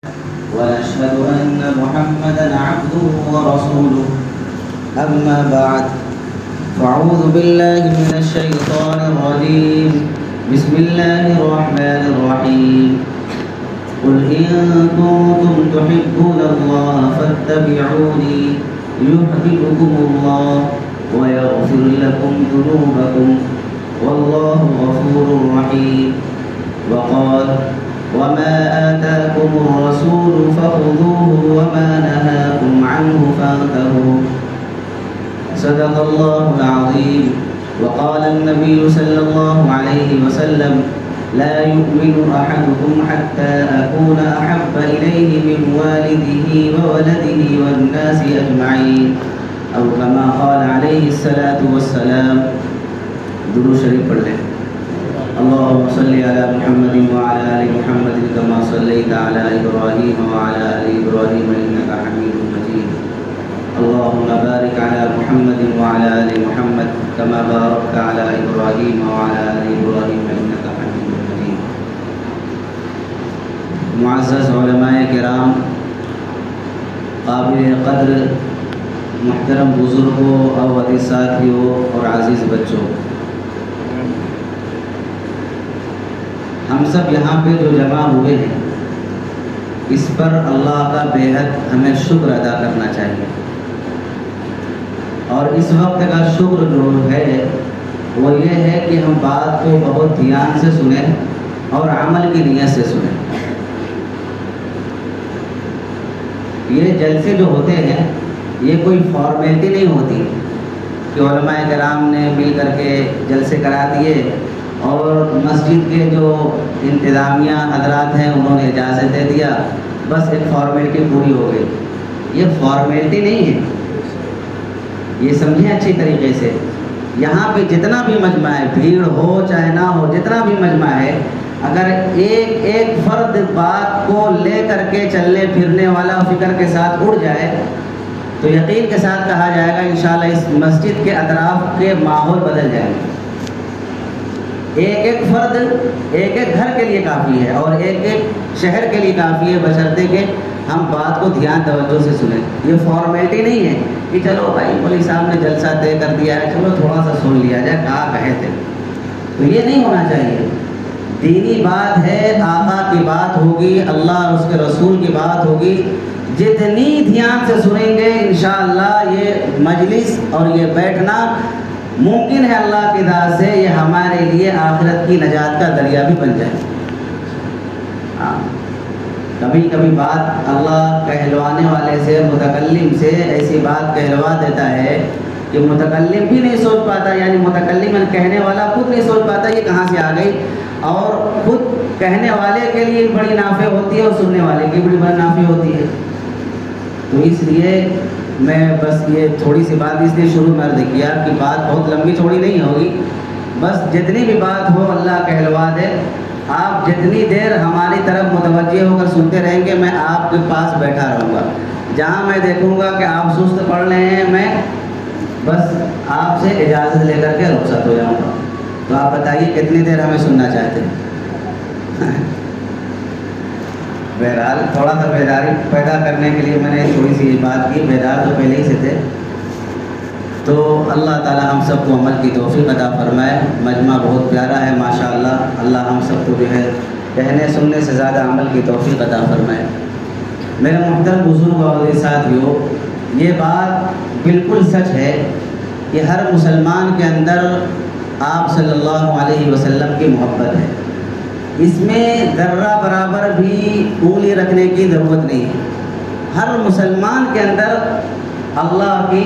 ونشهد أن محمدا عبده ورسوله أما بعد فأعوذ بالله من الشيطان الرجيم بسم الله الرحمن الرحيم قل إن كنتم تحبون الله فاتبعوني يحببكم الله ويغفر لكم ذنوبكم والله غفور رحيم وقال وما آتاكم الرسول فخذوه وما نهاكم عنه فانتهوا صدق الله العظيم وقال النبي صلى الله عليه وسلم لا يؤمن أحدكم حتى أكون أحب إليه من والده وولده والناس أجمعين أو كما قال عليه الصلاة والسلام. درود شریف پڑھ لیں. اللهم صل على محمد وعلى آل محمد كما صليت على إبراهيم وعلى آل إبراهيم إنك حميد مجيد. اللهم بارك على محمد وعلى آل محمد كما باركت على إبراهيم وعلى آل إبراهيم إنك حميد مجيد. معزز علماء کرام، قابل قدر محترم بزرگوں اور عزیز ساتھیوں اور عزیز بچوں، ہم سب یہاں پہ جو جمع ہوئے ہیں اس پر اللہ کا بے حد ہمیں شکر ادا کرنا چاہیے. اور اس وقت کا شکر جو ہے وہ یہ ہے کہ ہم بات کو بہت دھیان سے سنیں اور عمل کی نیت سے سنیں. یہ جلسے جو ہوتے ہیں یہ کوئی فارمیلٹی نہیں ہوتی کہ علماء کرام نے مل کر کے جلسے کرا دیے اور مسجد کے جو انتظامیہ حضرات ہیں انہوں نے اجازت دے دیا، بس ایک فارمیلٹی پوری ہو گئی. یہ فارمیلٹی نہیں ہے، یہ سمجھیں اچھی طریقے سے. یہاں پہ جتنا بھی مجمع ہے، بھیڑ ہو چاہے نہ ہو، جتنا بھی مجمع ہے، اگر ایک ایک فرد بات کو لے کر کے چلنے پھرنے والا فکر کے ساتھ اڑ جائے تو یقین کے ساتھ کہا جائے گا انشاءاللہ اس مسجد کے اطراف کے ماحول بدل جائیں گے. ایک ایک فرد ایک ایک گھر کے لیے کافی ہے اور ایک ایک شہر کے لیے کافی ہے، بشرطے کہ ہم بات کو دھیان توجہ سے سنیں. یہ فارمیلٹی نہیں ہے کہ چلو بھائی مولوی صاحب نے جلسہ طے کر دیا ہے، چلو تھوڑا سا سن لیا جائے، کہا کہے تھے. تو یہ نہیں ہونا چاہیے. دینی بات ہے، آقا کی بات ہوگی، اللہ اور اس کے رسول کی بات ہوگی. جتنی دھیان سے سنیں گے انشاءاللہ یہ مجلس اور یہ بیٹھنا ممکن ہے اللہ کی ذات سے یہ ہمارے لیے آخرت کی نجات کا ذریعہ بھی بن جائے. کبھی کبھی بات اللہ کہلوانے والے سے، متکلم سے ایسی بات کہلوا دیتا ہے کہ متکلم بھی نہیں سوچ پاتا، یعنی متکلم کہنے والا خود نہیں سوچ پاتا یہ کہاں سے آ گئی، اور خود کہنے والے کے لیے بڑی نافع ہوتی ہے اور سننے والے کی بڑی نافع ہوتی ہے. تو اس لیے میں بس یہ تھوڑی سی بات اس لیے شروع میں عرض کیا کہ بات بہت لمبی چوڑی نہیں ہوگی، بس جتنی بھی بات ہو اللہ کہلوا دے. آپ جتنی دیر ہماری طرف متوجہ ہو کر سنتے رہیں گے میں آپ کے پاس بیٹھا رہوں گا. جہاں میں دیکھوں گا کہ آپ سست پڑھ رہے ہیں میں بس آپ سے اجازت لے کر کے رخصت ہو جاؤں گا. تو آپ بتائیے کتنی دیر ہمیں سننا چاہتے ہیں. بہرحال تھوڑا سا بیداری پیدا کرنے کے لیے میں نے تھوڑی سی بات کی. بیدار تو پہلے ہی سے تھے. تو اللہ تعالی ہم سب کو عمل کی توفیق عطا فرمائے. مجمع بہت پیارا ہے ماشاءاللہ. اللہ ہم سب کو جو ہے کہنے سننے سے زیادہ عمل کی توفیق عطا فرمائے. میرے محترم بزرگ اور ساتھیوں، یہ بات بالکل سچ ہے کہ ہر مسلمان کے اندر آپ صلی اللہ علیہ وسلم کی محبت ہے. اس میں ذرہ برابر بھی انگلی رکھنے کی ضرورت نہیں ہے. ہر مسلمان کے اندر اللہ کی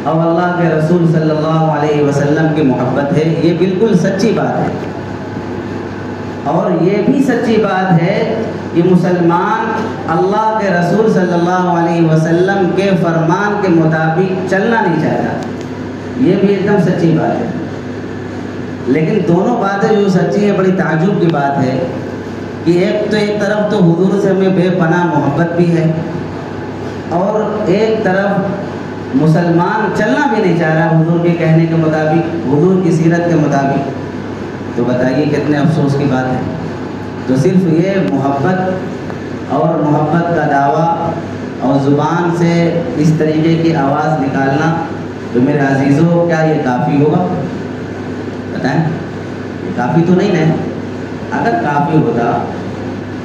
اور اللہ کے رسول صلی اللہ علیہ وسلم کی محبت ہے. یہ بالکل سچی بات ہے. اور یہ بھی سچی بات ہے کہ مسلمان اللہ کے رسول صلی اللہ علیہ وسلم کے فرمان کے مطابق چلنا نہیں چاہتا. یہ بھی ایک دم سچی بات ہے. لیکن دونوں باتیں جو سچی ہیں بڑی تعجب کی بات ہے کہ ایک طرف تو حضور سے ہمیں بے پناہ محبت بھی ہے اور ایک طرف مسلمان چلنا بھی نہیں چاہ رہا حضور کے کہنے کے مطابق، حضور کی سیرت کے مطابق. تو بتائیے کتنے افسوس کی بات ہے. تو صرف یہ محبت اور محبت کا دعویٰ اور زبان سے اس طریقے کی آواز نکالنا، تو میرے عزیزوں کیا یہ کافی ہوگا؟ بتائیں، یہ کافی تو نہیں ہے۔ اگر کافی ہوتا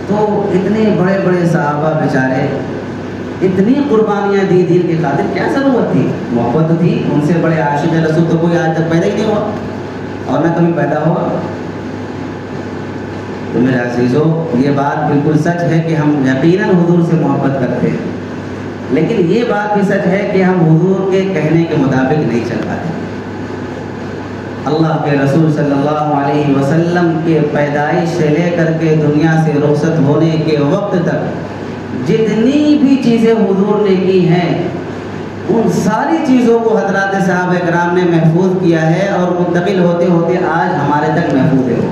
تو اتنے بڑے بڑے صحابہ بیچارے اتنی قربانیاں دی دین کی خاطر، کیا ضرورت تھی؟ محبت تو تھی، ان سے بڑے عاشق رسول تو کوئی آج تک پیدا ہی نہیں ہوا اور نہ کبھی پیدا ہوگا۔ تو میرے عزیزوں یہ بات بالکل سچ ہے کہ ہم یقیناً حضور سے محبت کرتے ہیں، لیکن یہ بات بھی سچ ہے کہ ہم حضور کے کہنے کے مطابق نہیں چل پاتے۔ اللہ کے رسول صلی اللہ علیہ وسلم کے پیدائش سے لے کر کے دنیا سے رخصت ہونے کے وقت تک جتنی بھی چیزیں حضور نے کی ہیں، ان ساری چیزوں کو حضرات صحابہ کرام نے محفوظ کیا ہے، اور منتقل ہوتے ہوتے آج ہمارے تک محفوظ ہے۔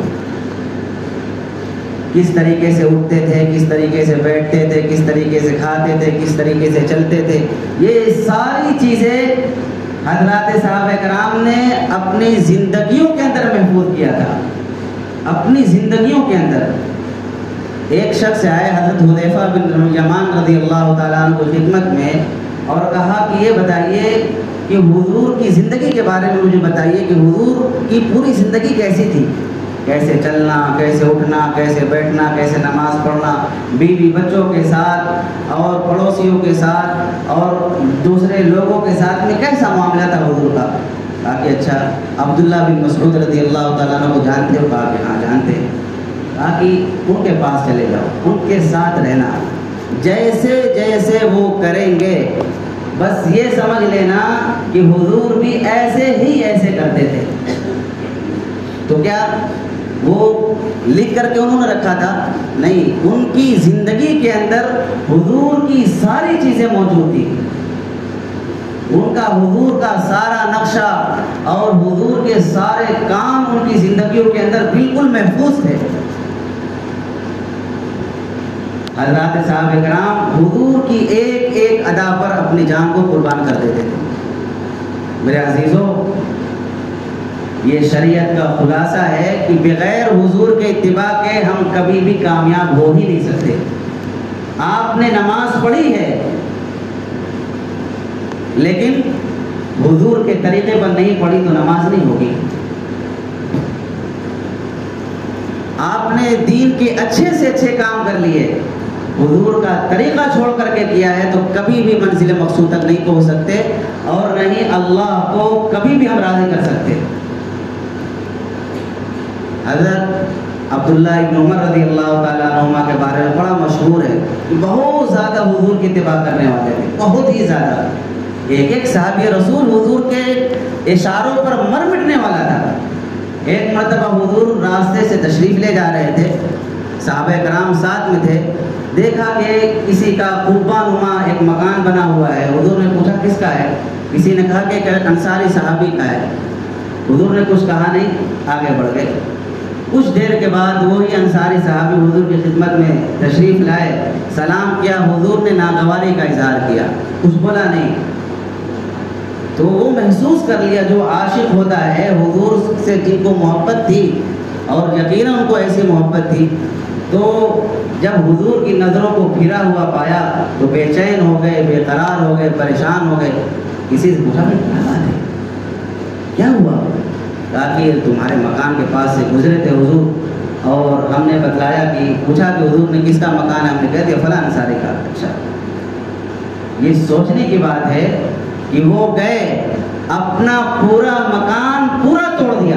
کس طریقے سے اٹھتے تھے، کس طریقے سے بیٹھتے تھے، کس طریقے سے کھاتے تھے، کس طریقے سے چلتے تھے، یہ ساری چیزیں حضرات صحابہ کرام نے اپنی زندگیوں کے اندر محفوظ کیا تھا۔ اپنی زندگیوں کے اندر ایک شخص آئے حضرت حذیفہ بن یمان رضی اللہ تعالیٰ عنہ کی خدمت میں اور کہا کہ یہ بتائیے کہ حضور کی زندگی کے بارے میں مجھے بتائیے کہ حضور کی پوری زندگی کیسی تھی، کیسے چلنا، کیسے اٹھنا، کیسے بیٹھنا، کیسے نماز پڑھنا، بیوی بچوں کے ساتھ اور پڑوسیوں کے ساتھ اور دوسرے لوگوں کے ساتھ میں کیسا معاملہ تھا حضور کا۔ کہا کہ اچھا عبداللہ بن مسعود رضی اللہ تعالیٰ عنہ کو جانتے ہو؟ کہا کہ ہاں جانتے ہیں۔ کہا کہ ان کے پاس چلے جاؤ، ان کے ساتھ رہنا، جیسے جیسے وہ کریں گے بس یہ سمجھ لینا کہ حضور بھی ایسے ہی ایسے کرتے تھے۔ تو کیا وہ لکھ کر کے انہوں نے رکھا تھا؟ نہیں، ان کی زندگی کے اندر حضور کی ساری چیزیں موجود تھیں، ان کا حضور کا سارا نقشہ اور حضور کے سارے کام ان کی زندگیوں کے اندر بالکل محفوظ تھے۔ حضرات صحابہ کرام حضور کی ایک ایک ادا پر اپنی جان کو قربان کر دیتے تھے۔ میرے عزیزوں یہ شریعت کا خلاصہ ہے کہ بغیر حضور کے اتباع کے ہم کبھی بھی کامیاب ہو ہی نہیں سکتے۔ آپ نے نماز پڑھی ہے لیکن حضور کے طریقے پر نہیں پڑھی تو نماز نہیں ہوگی۔ آپ نے دین کے اچھے سے اچھے کام کر لیے، حضور کا طریقہ چھوڑ کر کے کیا ہے تو کبھی بھی منزل مقصود تک نہیں پہنچ سکتے، اور نہ ہی اللہ کو کبھی بھی ہم راضی کر سکتے۔ حضرت عبداللہ ابن عمر رضی اللہ تعالیٰ عنہما کے بارے میں بڑا مشہور ہے کہ بہت زیادہ حضور کی اتباع کرنے والے تھے، بہت ہی زیادہ۔ ایک ایک صحابی رسول حضور کے اشاروں پر مر مٹنے والا تھا۔ ایک مرتبہ حضور راستے سے تشریف لے جا رہے تھے، صحابہ کرام ساتھ میں تھے، دیکھا کہ کسی کا قبہ نما ایک مکان بنا ہوا ہے۔ حضور نے پوچھا کس کا ہے؟ کسی نے کہا کہ انصاری صحابی کا ہے۔ حضور نے کچھ کہا نہیں، آگے بڑھ گئے۔ کچھ دیر کے بعد وہی انصاری صحابی حضور کی خدمت میں تشریف لائے، سلام کیا، حضور نے ناگواری کا اظہار کیا، کچھ بولا نہیں۔ تو وہ محسوس کر لیا، جو عاشق ہوتا ہے حضور سے جن کو محبت تھی اور یقیناً ان کو ایسی محبت تھی، تو جب حضور کی نظروں کو پھرا ہوا پایا تو بے چین ہو گئے، بے قرار ہو گئے، پریشان ہو گئے۔ کسی سے پوچھا کیا بات ہے، کیا ہوا؟ کہا کہ تمہارے مکان کے پاس سے گزرے تھے حضور، اور ہم نے بتلایا کہ پوچھا کہ حضور نے کس کا مکان ہے، ہم نے کہہ دیا فلاں انصاری کا۔ اچھا، یہ سوچنے کی بات ہے کہ وہ گئے اپنا پورا مکان پورا توڑ دیا۔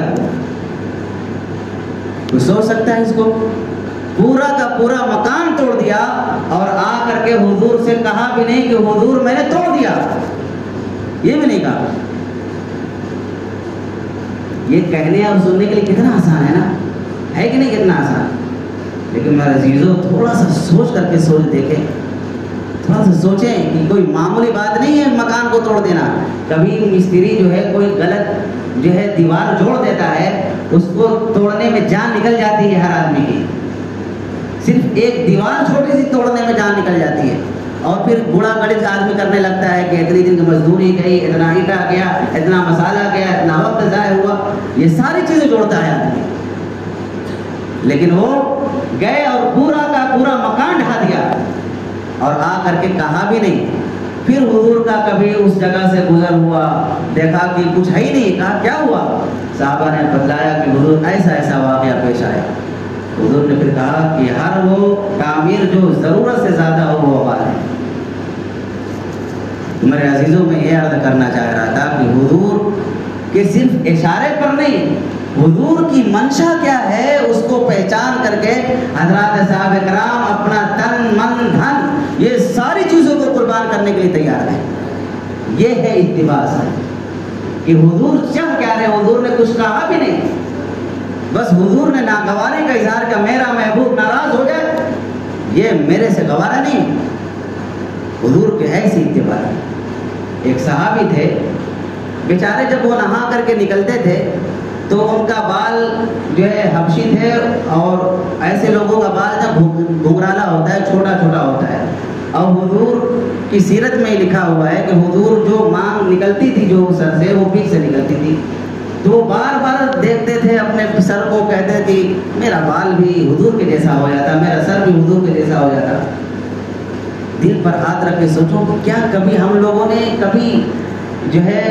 کوئی سوچ سکتا ہے اس کو؟ پورا کا پورا مکان توڑ دیا اور آ کر کے حضور سے کہا بھی نہیں کہ حضور میں نے توڑ دیا، یہ بھی نہیں کہا۔ یہ کہنے اور سننے کے لیے کتنا آسان ہے نا، ہے کہ نہیں کتنا آسان؟ لیکن میرے عزیزوں تھوڑا سا سوچ کر کے سوچ دیکھیں، تھوڑا سا سوچیں کہ کوئی معمولی بات نہیں ہے مکان کو توڑ دینا۔ کبھی مستری جو ہے کوئی غلط جو ہے دیوار جوڑ دیتا ہے، اس کو توڑنے میں جان نکل جاتی ہے ہر آدمی کی، صرف ایک دیوار چھوٹی سی توڑنے میں جان نکل جاتی ہے، اور پھر بوڑھا گڑت آدمی کرنے لگتا ہے کہ اتنی دن کی مزدوری گئی، اتنا اینٹا گیا، اتنا مسالہ گیا، اتنا وقت ضائع ہوا، یہ ساری چیزیں جوڑتا ہے آدمی۔ لیکن وہ گئے اور پورا کا پورا مکان ڈھا دیا اور آ کر کے کہا بھی نہیں. پھر حضور کا کبھی اس جگہ سے گزر ہوا، دیکھا کہ کچھ ہے ہی نہیں، کہا کیا ہوا؟ صحابہ نے بتلایا کہ حضور ایسا ایسا واقعہ پیش آیا. حضور نے پھر کہا کہ ہر وہ تعمیر جو ضرورت سے زیادہ ہو وہ وبال ہے. میرے عزیزوں میں یہ عرض کرنا چاہ رہا تھا کہ حضور کے صرف اشارے پر نہیں، حضور کی منشا کیا ہے اس کو پہچان کر کے حضرات صحابہ کرام اپنا تن من دھن یہ ساری چیزوں کو قربان کرنے کے لیے تیار ہیں. یہ ہے اتباع کہ حضور چاہ کیا رہے. حضور نے کچھ کہا بھی نہیں، بس حضور نے ناگواری کا اظہار کیا، میرا محبوب ناراض ہو جائے یہ میرے سے گوارا نہیں. حضور کے ایسی اتباع. ایک صحابی تھے بیچارے، جب وہ نہا کر کے نکلتے تھے تو ان کا بال جو ہے حبشی تھے، اور ایسے لوگوں کا بال جب گھنگرالا ہوتا ہے چھوٹا چھوٹا ہوتا ہے. اور حضور کی سیرت میں لکھا ہوا ہے کہ حضور جو مانگ نکلتی تھی جو سر سے وہ پیچھے سے نکلتی تھی، تو وہ بار بار دیکھتے تھے اپنے سر کو، کہتے کہ میرا بال بھی حضور کے جیسا ہو جاتا، میرا سر بھی حضور کے جیسا ہو جاتا. دل پر ہاتھ رکھ کے سوچو کہ کیا کبھی ہم لوگوں نے کبھی جو ہے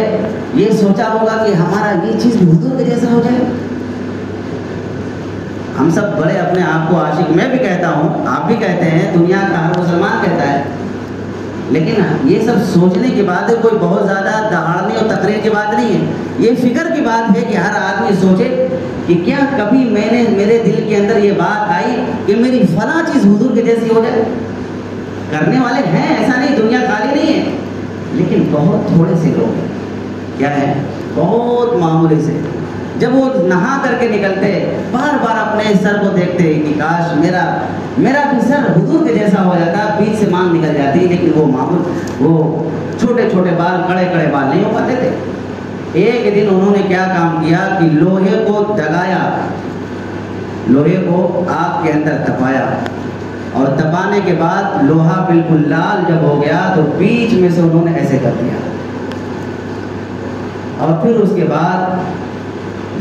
یہ سوچا ہوگا کہ ہمارا یہ چیز بھی حضور کے جیسا ہو جائے؟ ہم سب بڑے اپنے آپ کو عاشق، میں بھی کہتا ہوں، آپ بھی کہتے ہیں، دنیا کا ہر مسلمان کہتا ہے. لیکن یہ سب سوچنے کی بات ہے، کوئی بہت زیادہ دہاڑنے اور تقریر کی بات نہیں ہے. یہ فکر کی بات ہے کہ ہر آدمی سوچے کہ کیا کبھی میرے دل کے اندر یہ بات آئی کہ میری فلاں چیز حضور کے جیسی ہو جائے. کرنے والے ہیں، ایسا نہیں، دنیا خالی نہیں ہے، لیکن بہت تھوڑے سے لوگ ہیں. کیا ہے؟ بہت معمولی سے. جب وہ نہا کر کے نکلتے بار بار اپنے سر کو دیکھتے کہ کاش میرا بھی سر حضور کے جیسا ہو جاتا، بیچ سے مانگ نکل جاتی، لیکن وہ چھوٹے چھوٹے بال کڑے کڑے بال نہیں ہو پاتے تھے. ایک دن انہوں نے کیا کام کیا کہ لوہے کو دگایا، لوہے کو آگ کے اندر تپایا، اور تپانے کے بعد لوہا بالکل لال جب ہو گیا تو بیچ میں سے انہوں نے ایسے کر دیا. اور پھر اس کے بعد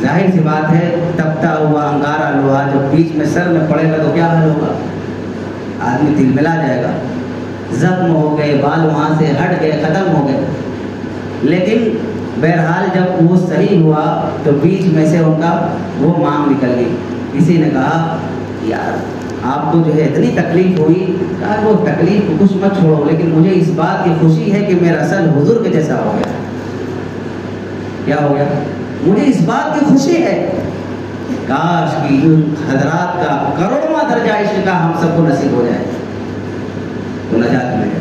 ظاہر سی بات ہے تپتا ہوا انگارا لوہا جب بیچ میں سر میں پڑے گا تو کیا حال ہوگا؟ آدمی دل ملا جائے گا. زخم ہو گئے، بال وہاں سے ہٹ گئے، ختم ہو گئے. لیکن بہرحال جب وہ صحیح ہوا تو بیچ میں سے ان کا وہ مانگ نکل گئی. کسی نے کہا یار آپ کو جو ہے اتنی تکلیف ہوئی، کہا وہ تکلیف کچھ مت چھوڑو، لیکن مجھے اس بات کی خوشی ہے کہ میرا سر حضور کے جیسا ہو گیا. کیا ہو گیا؟ مجھے اس بات کی خوشی ہے، کاش کہ ان حضرات کا کروڑواں درجہ عشق کا ہم سب کو نصیب ہو جائے تو نجات ملے.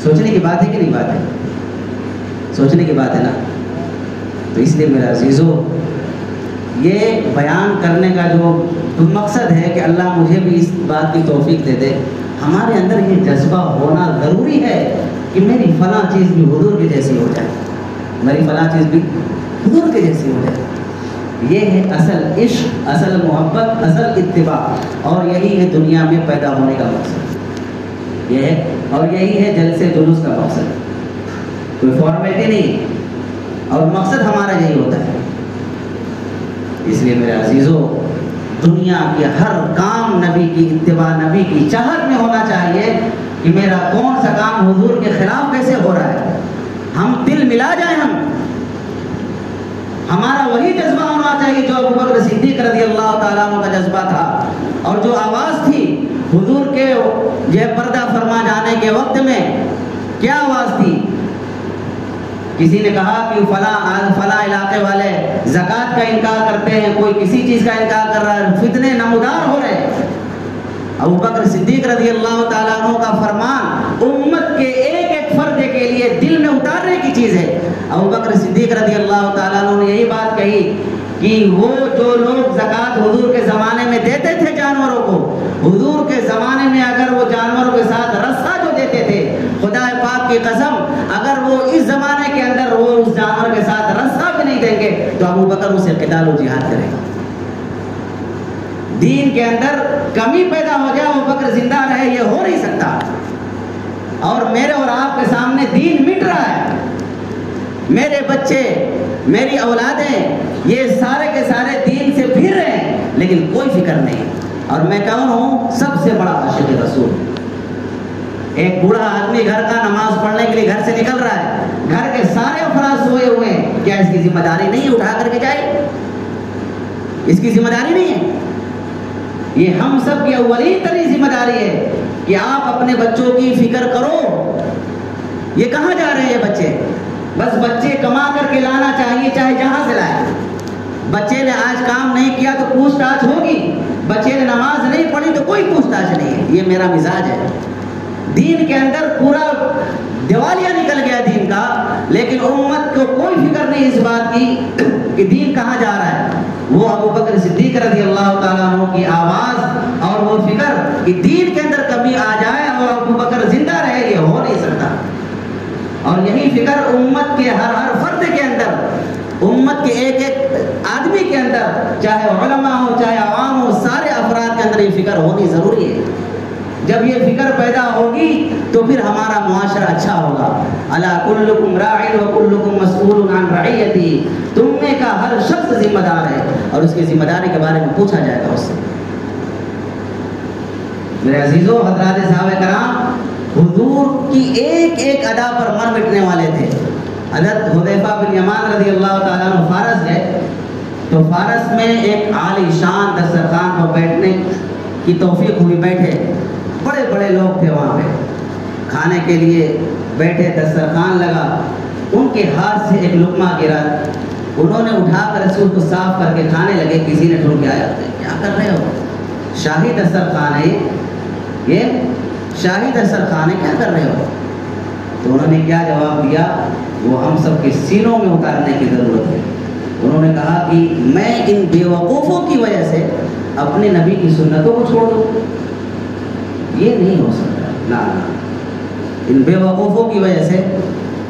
سوچنے کی بات ہے کہ نہیں بات ہے؟ سوچنے کی بات ہے نا. تو اس لیے میرا عزیزو یہ بیان کرنے کا جو مقصد ہے کہ اللہ مجھے بھی اس بات کی توفیق دے دے، ہمارے اندر یہ جذبہ ہونا ضروری ہے کہ میری فلاں چیز بھی حضور کی جیسی ہو جائے، میری فلاں چیز بھی حضور کے جیسی ہو جائے. یہ ہے اصل عشق، اصل محبت، اصل اتباع، اور یہی ہے دنیا میں پیدا ہونے کا مقصد. یہ ہے، اور یہی ہے جلسے جلوس کا مقصد. کوئی فارمیلٹی نہیں، اور مقصد ہمارا یہی ہوتا ہے. اس لیے میرے عزیزو دنیا کے ہر کام نبی کی اتباع، نبی کی چاہت میں ہونا چاہیے کہ میرا کون سا کام حضور کے خلاف کیسے ہو رہا ہے. ہم دل ملا جائیں، ہمارا وہی جذبہ ہونا چاہیے جو ابو بکر صدیق رضی اللہ تعالیٰ عنہ کا جذبہ تھا. اور جو آواز تھی حضور کے یہ پردہ فرما جانے کے وقت میں، کیا آواز تھی؟ کسی نے کہا کہ فلاں علاقے والے زکوٰۃ کا انکار کرتے ہیں، کوئی کسی چیز کا انکار کر رہا ہے، فتنے نمودار ہو رہے ہیں. ابو بکر صدیق رضی اللہ تعالیٰ عنہ کا فرمان امت کے ایک ایک فرد کے لیے دل میں اتارنے کی چیز ہے. ابو بکر صدیق رضی اللہ تعالیٰ عنہ نے یہی بات کہی کہ وہ جو لوگ زکوٰۃ حضور کے زمانے میں دیتے تھے جانوروں کو، حضور کے زمانے میں اگر وہ جانوروں کے ساتھ رسا جو دیتے تھے، خدا پاک کی قسم اگر وہ اس زمانے کے اندر وہ اس جانور کے ساتھ رسا بھی نہیں دیں گے تو ابو بکر اسے قتال و جہاد کرے گا. دین کے اندر کمی پیدا ہو جائے، ابو بکر زندہ رہے، یہ ہو نہیں سکتا. اور میرے اور آپ کے سامنے دین مٹ رہا ہے. میرے بچے، میری اولادیں، یہ سارے کے سارے دین سے پھر رہے ہیں. لیکن کوئی فکر نہیں. اور میں کون ہوں؟ سب سے بڑا عاشق رسول. ایک بوڑھا آدمی گھر کا نماز پڑھنے کے لیے گھر سے نکل رہا ہے، گھر کے سارے افراد سوئے ہوئے ہیں، کیا اس کی ذمہ داری نہیں ہے اٹھا کر کے جائے؟ اس کی ذمہ داری نہیں ہے؟ یہ ہم سب کی اولین ترین ذمہ داری ہے کہ آپ اپنے بچوں کی فکر کرو. یہ کہاں جا رہے ہیں یہ بچے؟ بس بچے کما کر کے لانا چاہیے، چاہے جہاں سے لائے. بچے نے آج کام نہیں کیا تو پوچھ تاچھ ہوگی، بچے نے نماز نہیں پڑھی تو کوئی پوچھ تاچھ نہیں ہے. یہ میرا مزاج ہے. دین کے اندر پورا دیوالیہ نکل گیا دین کا، لیکن امت کو کوئی فکر نہیں اس بات کی کہ دین کہاں جا رہا ہے. وہ ابو بکر صدیق رضی اللہ تعالیٰ عنہ کی آواز اور وہ فکر کہ دین کے اندر کمی آ جائے اور ابو بکر زندہ رہے، یہ ہو نہیں سکتا. اور یہی فکر امت کے ہر فرد کے اندر، امت کے ایک ایک آدمی کے اندر، چاہے علماء ہو چاہے عوام ہو، سارے افراد کے اندر یہ فکر ہونی ضروری ہے. جب یہ فکر پیدا ہوگی تو پھر ہمارا معاشرہ اچھا ہوگا. الا کلکم راع و کلکم مسئول عن رعیتہ، تم میں کا ہر شخص ذمہ دار ہے اور اس کی ذمہ داری کے بارے میں پوچھا جائے گا اس سے. میرے عزیزو، حضرات صحابہ کرام حضور کی ایک ایک ادا پر مر مٹنے والے تھے. حضرت حذیفہ بن یمان رضی اللہ تعالیٰ عنہ فارس گئے تو فارس میں ایک عالی شان دسترخوان پر بیٹھنے کی توفیق ہوئی. بیٹھے، بڑے بڑے لوگ تھے وہاں پہ، کھانے کے لیے بیٹھے، دسترخوان لگا. ان کے ہاتھ سے ایک لقمہ گرا، انہوں نے اٹھا کر اس کو صاف کر کے کھانے لگے. کسی نے ٹھوک کے آیا، کیا کر رہے ہو؟ شاہی دسترخوان ہے یہ شاہی دسترخوان ہے، کیا کر رہے ہو؟ تو انہوں نے کیا جواب دیا؟ وہ ہم سب کے سینوں میں اتارنے کی ضرورت ہے. انہوں نے کہا کہ میں ان بیوقوفوں کی وجہ سے اپنے نبی کی سنتوں کو چھوڑ دوں؟ یہ نہیں ہو سکتا. نا ان بیوقوفوں کی وجہ سے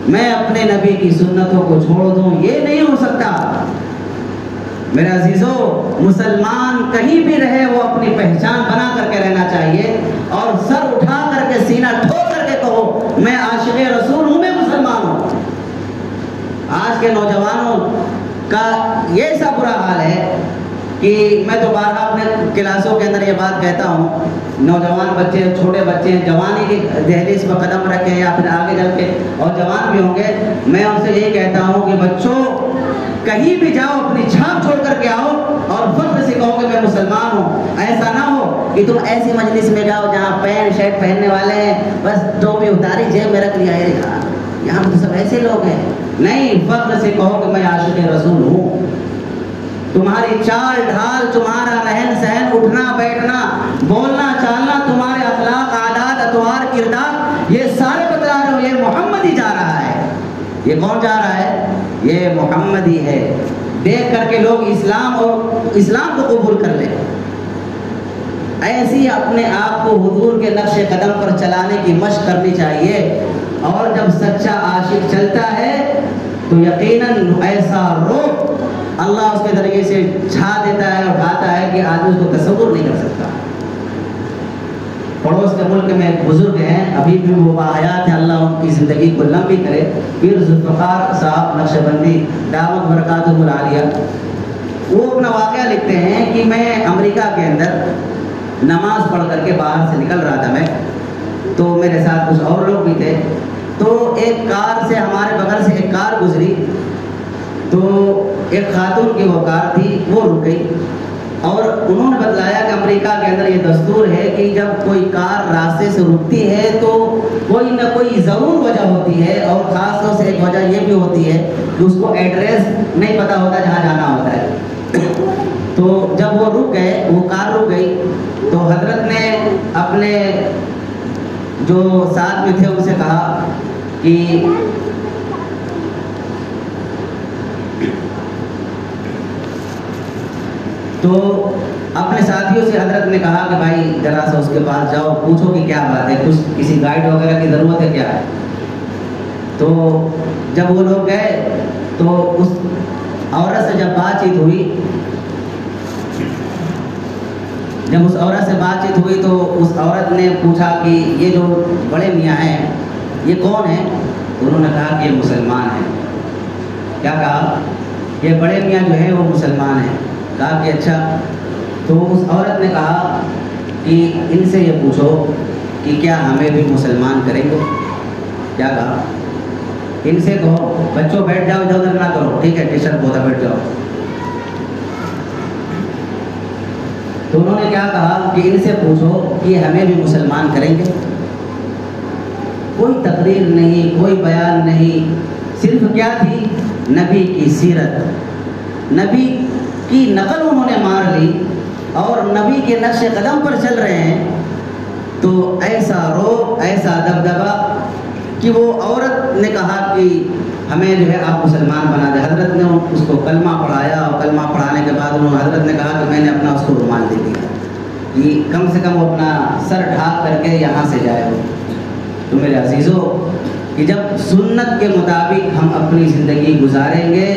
میں اپنے نبی کی سنتوں کو چھوڑ دوں، یہ نہیں ہو سکتا. میرے عزیزو، مسلمان کہیں بھی رہے وہ اپنی پہچان بنا کر کے رہنا چاہیے اور سر اٹھا کر کے سینہ ٹھوک کر کے کہو میں عاشق رسول ہوں، میں مسلمان ہوں. آج کے نوجوانوں کا یہ ایسا برا حال ہے کہ میں تو بارہا اپنے کلاسوں کے اندر یہ بات کہتا ہوں، نوجوان بچے، چھوٹے بچے جوانی کی دہلیز پر قدم رکھیں یا پھر آگے چل کے اور جوان بھی ہوں گے، میں ان سے یہی کہتا ہوں کہ بچوں کہیں بھی جاؤ اپنی چھاپ چھوڑ کر کے آؤ اور فخر سے کہو کہ میں مسلمان ہوں. ایسا نہ ہو کہ تم ایسی مجلس میں جاؤ جہاں پینٹ شرٹ پہننے والے ہیں، بس ٹوپی اتاری جیب میں رکھ لیا، یہاں تو سب ایسے لوگ ہیں. نہیں، فخر سے کہو کہ میں عاشق رسول ہوں. تمہاری چال ڈھال، تمہارا رہن سہن، اٹھنا بیٹھنا، بولنا چالنا، تمہارے اخلاق، عادات، اطوار، کردار، یہ سارے بتلا رہے ہو یہ محمد ہی جا رہا ہے. یہ کون جا رہا ہے؟ یہ محمد ہی ہے. دیکھ کر کے لوگ اسلام کو قبول کر لیں. ایسی اپنے آپ کو حضور کے نقش قدم پر چلانے کی مشق کرنی چاہیے. اور جب سچا عاشق چلتا ہے تو یقیناً ایسا روح اللہ اس کے ذریعے سے چھا دیتا ہے، اٹھاتا ہے کہ آدمی اس کو تصور نہیں کر سکتا. پڑوس کے ملک میں ایک بزرگ ہیں، ابھی بھی وہ باحیات ہیں، اللہ ان کی زندگی کو لمبی کرے، پیر ذوالفقار صاحب نقشبندی دامت برکاتہ العالیہ. وہ اپنا واقعہ لکھتے ہیں کہ میں امریکہ کے اندر نماز پڑھ کر کے باہر سے نکل رہا تھا میں، تو میرے ساتھ کچھ اور لوگ بھی تھے. تو ایک کار سے ہمارے بغل سے ایک کار گزری، تو ایک خاتون کی وہ کار تھی، وہ رک گئی. اور انہوں نے بتلایا کہ امریکہ کے اندر یہ دستور ہے کہ جب کوئی کار راستے سے رکتی ہے تو کوئی نہ کوئی ضرور وجہ ہوتی ہے، اور خاص طور سے ایک وجہ یہ بھی ہوتی ہے کہ اس کو ایڈریس نہیں پتہ ہوتا جہاں جانا ہوتا ہے. تو جب وہ رک گئے، وہ کار رک گئی، تو حضرت نے اپنے جو ساتھ میں تھے ان سے کہا کہ تو اپنے ساتھیوں سے حضرت نے کہا کہ بھائی ذرا سا اس کے پاس جاؤ، پوچھو کہ کیا بات ہے، کسی گائیڈ وغیرہ کی ضرورت ہے کیا ہے. تو جب وہ لوگ گئے تو اس عورت سے جب بات چیت ہوئی تو اس عورت نے پوچھا کہ یہ جو بڑے میاں ہیں یہ کون ہیں؟ تو انہوں نے کہا کہ یہ مسلمان ہیں. کیا کہا؟ یہ بڑے میاں جو ہیں وہ مسلمان ہیں. کہا کہ اچھا. تو اس عورت نے کہا کہ ان سے یہ پوچھو کہ کیا ہمیں بھی مسلمان کریں گے؟ کیا کہا؟ ان سے کہو بچوں بیٹھ جاؤ، ادھر ادھر نہ کرو، ٹھیک ہے ٹیچر بہت بیٹھ جاؤ۔ تو انہوں نے کیا کہا کہ ان سے پوچھو کہ ہمیں بھی مسلمان کریں گے؟ کوئی تقریر نہیں، کوئی بیان نہیں، صرف کیا تھی؟ نبی کی سیرت، نبی کی نقل انہوں نے مار لی اور نبی کے نقش قدم پر چل رہے ہیں۔ تو ایسا روب، ایسا دبدبا کہ وہ عورت نے کہا کہ ہمیں جو ہے آپ مسلمان بنا دیں۔ حضرت نے اس کو کلمہ پڑھایا اور کلمہ پڑھانے کے بعد حضرت نے کہا کہ میں نے اپنا اس کو رومال دے دیا کہ کم سے کم وہ اپنا سر ڈھانپ کر کے یہاں سے جائے ہو۔ تو میرے عزیزو کہ جب سنت کے مطابق ہم اپنی زندگی گزاریں گے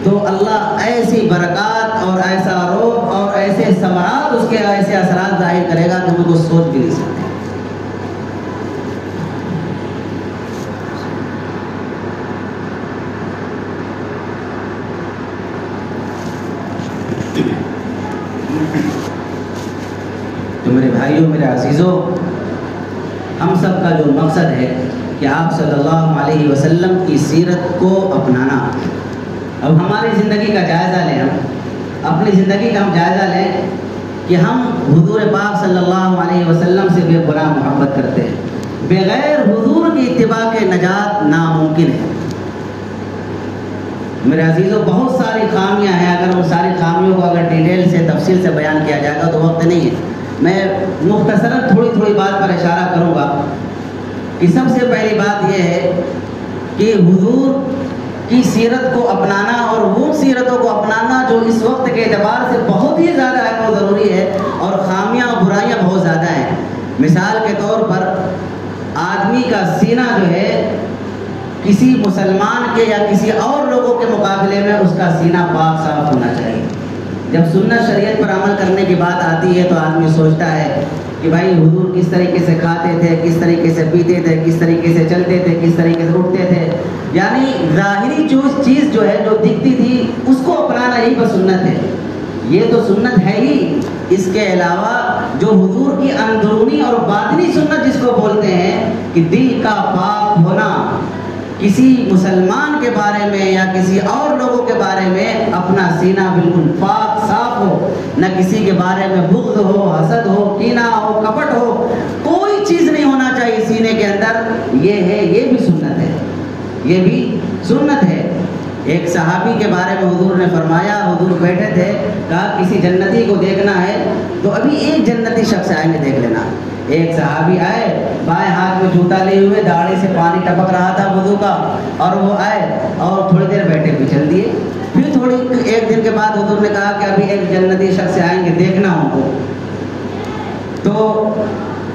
تو اللہ ایسی برکات اور ایسا روب اور ایسے ثمرات، اس کے ایسے اثرات ظاہر کرے گا کہ ہم کو سوچ بھی نہیں سکتے۔ تو میرے بھائیوں، میرے عزیزوں، ہم سب کا جو مقصد ہے کہ آپ صلی اللہ علیہ وسلم کی سیرت کو اپنانا۔ اب ہماری زندگی کا جائزہ لیں، ہم اپنی زندگی کا ہم جائزہ لیں کہ ہم حضور پاک صلی اللہ علیہ وسلم سے بے پناہ محبت کرتے ہیں۔ بغیر حضور کی اتباع کے نجات ناممکن ہے۔ میرے عزیزوں، بہت ساری خامیاں ہیں، اگر ان ساری خامیوں کو اگر ڈیٹیل سے تفصیل سے بیان کیا جائے گا تو وقت نہیں ہے۔ میں مختصراً تھوڑی بات پر اشارہ کروں گا کہ سب سے پہلی بات یہ ہے کہ حضور کی سیرت کو اپنانا اور وہ سیرتوں کو اپنانا جو اس وقت کے اعتبار سے بہت ہی زیادہ اہم و ضروری ہے، اور خامیاں اور برائیاں بہت زیادہ ہیں۔ مثال کے طور پر آدمی کا سینہ جو ہے کسی مسلمان کے یا کسی اور لوگوں کے مقابلے میں اس کا سینہ پاک صاف ہونا چاہیے۔ جب سنت شریعت پر عمل کرنے کی بات آتی ہے تو آدمی سوچتا ہے کہ بھائی حضور کس طریقے سے کھاتے تھے، کس طریقے سے پیتے تھے، کس طریقے سے چلتے تھے، کس طریقے سے اٹھتے تھے، یعنی ظاہری چیز جو ہے جو دکھتی تھی اس کو اپنانا یہی بس سنت ہے۔ یہ تو سنت ہے ہی، اس کے علاوہ جو حضور کی اندرونی اور باطنی سنت جس کو بولتے ہیں کہ دل کا پاک ہونا، کسی مسلمان کے بارے میں یا کسی اور لوگوں کے بارے میں اپنا سینہ بالکل پاک صاف ہو، نہ کسی کے بارے میں بغض ہو، حسد ہو، کینہ ہو، کپٹ ہو، کوئی چیز نہیں ہونا چاہیے سینے کے اندر۔ یہ ہے، یہ بھی سنت ہے، یہ بھی سنت ہے۔ ایک صحابی کے بارے میں حضور نے فرمایا، حضور بیٹھے تھے، کہا کسی جنتی کو دیکھنا ہے تو ابھی ایک جنتی شخص آئیں گے دیکھ لینا۔ ایک صحابی آئے، بائیں ہاتھ میں جوتا لیے ہوئے، داڑھی سے پانی ٹپک رہا تھا وضو کا، اور وہ آئے اور تھوڑی دیر بیٹھے بھی چل دیے۔ پھر ایک دن کے بعد حضور نے کہا کہ ابھی ایک جنتی شخص آئیں گے دیکھنا ہم کو۔ تو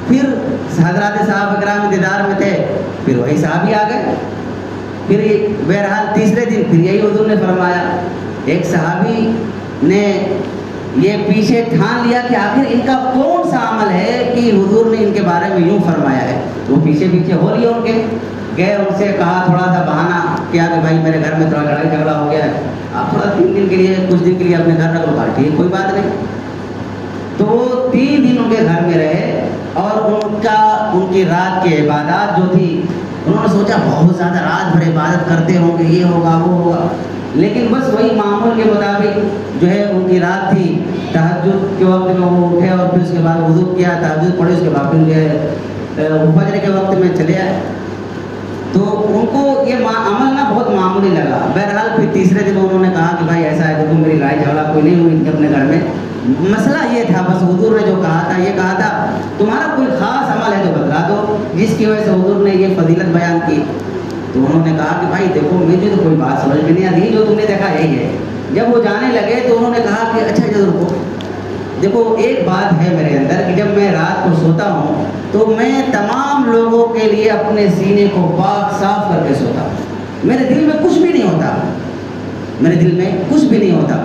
پھر حضرات صحابہ کرام انتظار میں تھے، پھر وہی صحابی آ گئے۔ پھر بہرحال تیسرے دن پھر یہی حضور نے فرمایا۔ ایک صحابی نے یہ پیچھے ٹھان لیا کہ آخر ان کا کون سا عمل ہے کہ حضور نے ان کے بارے میں یوں فرمایا ہے۔ وہ پیچھے ہو لیے ان کے گئے، ان سے کہا تھوڑا سا بہانہ کیا کہ بھائی میرے گھر میں تھوڑا لڑائی جھگڑا ہو گیا ہے، آپ تھوڑا 3 دن کے لیے، کچھ دن کے لیے اپنے گھر رکھ لو۔ ٹھیک، کوئی بات نہیں۔ تو وہ 3 دن ان کے گھر میں رہے، اور ان کی رات کی عبادات جو تھی، انہوں نے سوچا بہت زیادہ رات بھر عبادت کرتے ہوں گے، یہ ہوگا وہ ہوگا، لیکن بس وہی معمول کے مطابق جو ہے ان کی رات تھی۔ تہجد کے وقت میں وہ اٹھے اور پھر اس کے بعد وضو کیا، تہجد پڑھی، اس کے بعد پھر جو ہے فجر کے وقت میں چلے آئے۔ تو ان کو یہ عمل نہ بہت معمولی لگا۔ بہرحال پھر تیسرے دن انہوں نے کہا کہ بھائی ایسا ہے، دیکھو میری لڑائی جھگڑا کوئی نہیں ہوئی اپنے گھر میں، مسئلہ یہ تھا بس حضور نے جو کہا تھا، یہ کہا تھا تمہارا کوئی خاص عمل ہے تو بتلا دو جس کی وجہ سے حضور نے یہ فضیلت بیان کی۔ تو انہوں نے کہا کہ بھائی دیکھو مجھے تو کوئی بات سمجھ میں نہیں آتی، جو تم نے دیکھا یہی ہے۔ جب وہ جانے لگے تو انہوں نے کہا کہ اچھا جو رکو، دیکھو ایک بات ہے میرے اندر کہ جب میں رات کو سوتا ہوں تو میں تمام لوگوں کے لیے اپنے سینے کو پاک صاف کر کے سوتا ہوں، میرے دل میں کچھ بھی نہیں ہوتا، میرے دل میں کچھ بھی نہیں ہوتا،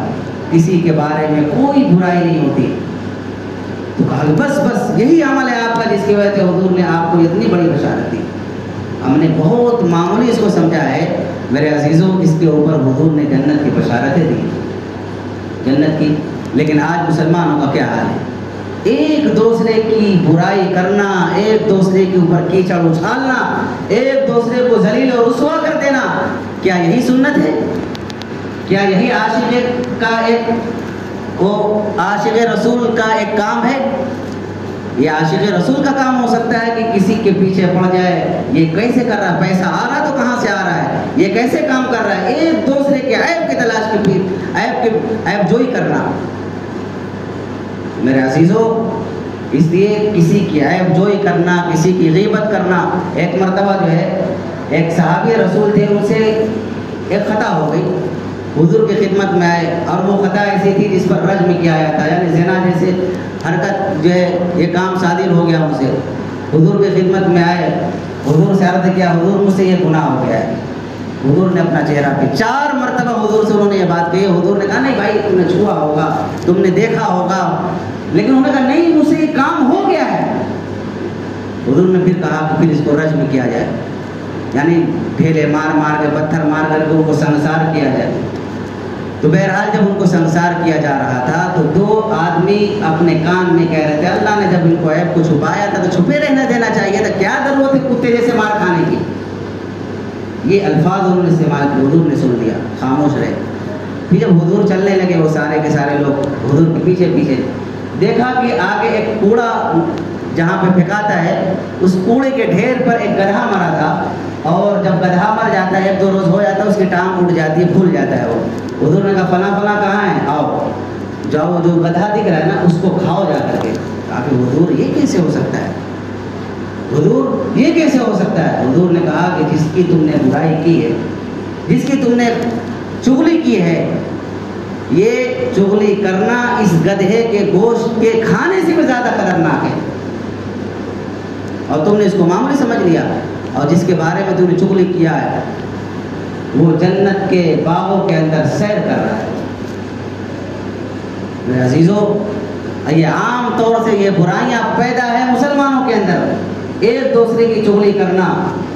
کسی کے بارے میں کوئی برائی نہیں ہوتی۔ تو کہا بس یہی عمل ہے آپ کا جس کی وجہ سے حضور نے آپ کو اتنی بڑی بشارت دی۔ ہم نے بہت معمولی اس کو سمجھا ہے میرے عزیزوں، اس کے اوپر حضور نے جنت کی بشارتیں دی، جنت کی لیکن آج مسلمانوں کا کیا حال ہے؟ ایک دوسرے کی برائی کرنا، ایک دوسرے کے اوپر کیچڑ اچھالنا، ایک دوسرے کو ذلیل اور رسوا کر دینا، کیا یہی سنت ہے؟ کیا یہی عاشق رسول کا ایک کام ہے؟ یہ عاشق رسول کا کام ہو سکتا ہے کہ کسی کے پیچھے پڑ جائے، یہ کیسے کر رہا ہے، پیسہ آ رہا تو کہاں سے آ رہا ہے، یہ کیسے کام کر رہا ہے، ایک دوسرے کے عیب کی تلاش کی، عیب جوئی کرنا۔ میرے عزیزو، اس لیے کسی کی عیب جوئی کرنا، کسی کی غیبت کرنا، ایک مرتبہ جو ہے ایک صحابی رسول تھے، ان سے ایک خطا ہو گئی، حضور کی خدمت میں آئے، اور وہ خطا ایسی تھی جس پر رجم کیا آیا تھا، یعنی زنا جیسے حرکت جو ہے یہ کام صادر ہو گیا ان سے۔ حضور کی خدمت میں آئے، حضور سے عرض کیا، حضور مجھ سے یہ گناہ ہو گیا ہے۔ حضور نے اپنا چہرہ پہ 4 مرتبہ حضور سے انہوں نے یہ بات کہی۔ حضور نے کہا نہیں بھائی، تم نے چھوا ہوگا، تم نے دیکھا ہوگا، لیکن انہوں نے کہا نہیں، مجھ سے یہ کام ہو گیا ہے۔ حضور نے پھر کہا کہ پھر اس کو رجم کیا جائے، یعنی ڈھیلے مار مار کے، پتھر مار کر کے ان کو سنسار کیا جائے۔ تو بہرحال جب ان کو سنسار کیا جا رہا تھا تو 2 آدمی اپنے کان میں کہہ رہے تھے، اللہ نے جب ان کو عیب کو چھپایا تھا تو چھپے رہنے دینا چاہیے تھا، کیا ضرورت ہے کتے جیسے مار کھانے کی۔ یہ الفاظ انہوں نے استعمال کیے، حضور نے سن لیا، خاموش رہے۔ پھر جب حضور چلنے لگے، وہ سارے کے سارے لوگ حضور کے پیچھے پیچھے، دیکھا کہ آگے ایک کوڑا جہاں پہ پھینکاتا ہے، اس کوڑے کے ڈھیر پر ایک گدھا مرا تھا، اور جب گدھا مر جاتا ہے 1-2 روز ہو جاتا ہے، اس کی ٹانگ اٹھ جاتی ہے، پھول جاتا ہے وہ۔ حضور نے کہا فلاں فلاں کہاں ہے، آؤ جاؤ، جو گدھا دکھ رہا ہے نا اس کو کھاؤ جا کر کے۔ کہا کہ حضور یہ کیسے ہو سکتا ہے، حضور یہ کیسے ہو سکتا ہے؟ حضور نے کہا کہ جس کی تم نے برائی کی ہے، جس کی تم نے چغلی کی ہے، یہ چغلی کرنا اس گدھے کے گوشت کے کھانے سے بھی زیادہ خطرناک ہے، اور تم نے اس کو معمولی سمجھ لیا، اور جس کے بارے میں تم نے چغلی کیا ہے وہ جنت کے باغوں کے اندر سیر کر رہا ہے۔ میرے عزیزو، یہ عام طور سے یہ برائیاں پیدا ہے مسلمانوں کے اندر، ایک دوسرے کی چغلی کرنا،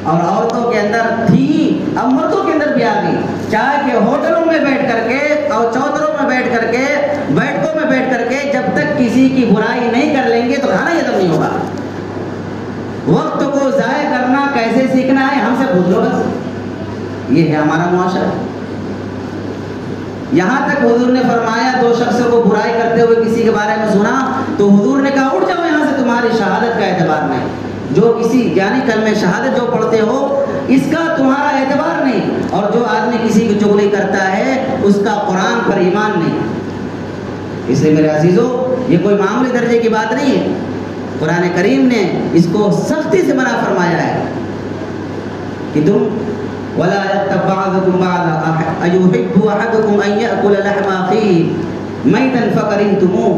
اور عورتوں کے اندر تھی، اب مردوں کے اندر بھی آ گئی، چاہے کہ ہوٹلوں میں بیٹھ کر کے اور چوتروں میں بیٹھ کر کے، بیٹھکوں میں بیٹھ کر کے، جب تک کسی کی برائی نہیں کر لیں گے تو کھانا ختم نہیں ہوگا۔ وقت کو ضائع کرنا کیسے سیکھنا ہے، ہم سے پوچھ لو بس، یہ ہے ہمارا معاشرہ۔ یہاں تک حضور نے فرمایا 2 شخصوں کو برائی کرتے ہوئے کسی کے بارے میں سنا تو حضور نے کہا اٹھ جاؤ یہاں سے، تمہاری شہادت کا اعتبار نہیں، جو کسی یعنی کلمہ شہادت جو پڑھتے ہو اس کا تمہارا اعتبار نہیں، اور جو آدمی کسی کی چغلی کرتا ہے اس کا قرآن پر ایمان نہیں۔ اس لیے میرے عزیزو، یہ کوئی معمولی درجے کی بات نہیں ہے، قرآن کریم نے اس کو سختی سے منع فرمایا ہے کہ تم وَلَا يَغْتَبْ بَعْضُكُمْ بَعْضًا أَيُحِبُّ أَحَدُكُمْ أَن يَأْكُلَ لَحْمَ أَخِيهِ مَيْتًا فَكَرِهْتُمُوهُ،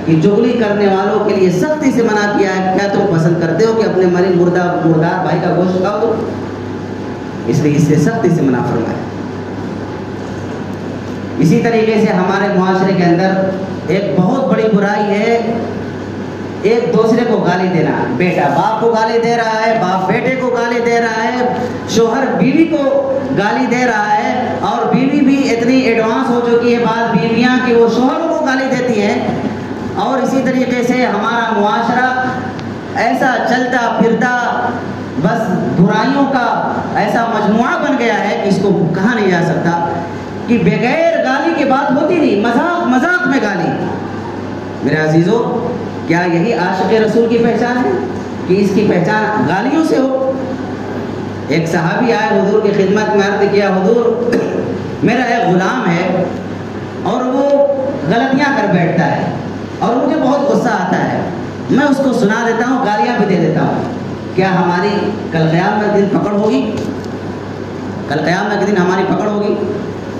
کہ چغلی کرنے والوں کے لیے سختی سے منع کیا ہے، کیا تم پسند کرتے ہو کہ اپنے مردار بھائی کا گوشت کھاؤ تو؟ اس لیے اس سے سختی سے منع فرمایا۔ اسی طریقے سے ہمارے معاشرے کے اندر ایک بہت بڑی برائی ہے ایک دوسرے کو گالی دینا، بیٹا باپ کو گالی دے رہا ہے، باپ بیٹے کو گالی دے رہا ہے، شوہر بیوی کو گالی دے رہا ہے، اور بیوی بھی اتنی ایڈوانس ہو چکی ہے بعض بیویاں کہ وہ شوہروں کو گالی دیتی ہیں، اور اسی طریقے سے ہمارا معاشرہ ایسا چلتا پھرتا بس برائیوں کا ایسا مجموعہ بن گیا ہے کہ اس کو کہا نہیں جا سکتا کہ بغیر گالی کی بات ہوتی نہیں، مذاق مذاق میں گالی۔ میرے عزیزو، کیا یہی عاشق رسول کی پہچان ہے کہ اس کی پہچان گالیوں سے ہو؟ ایک صحابی آئے حضور کی خدمت میں، عرض کیا حضور میرا ایک غلام ہے اور وہ غلطیاں کر بیٹھتا ہے اور مجھے بہت غصہ آتا ہے، میں اس کو سنا دیتا ہوں، گالیاں بھی دے دیتا ہوں، کیا ہماری کل قیامت کے دن پکڑ ہوگی؟ کل قیامت کے دن ہماری پکڑ ہوگی؟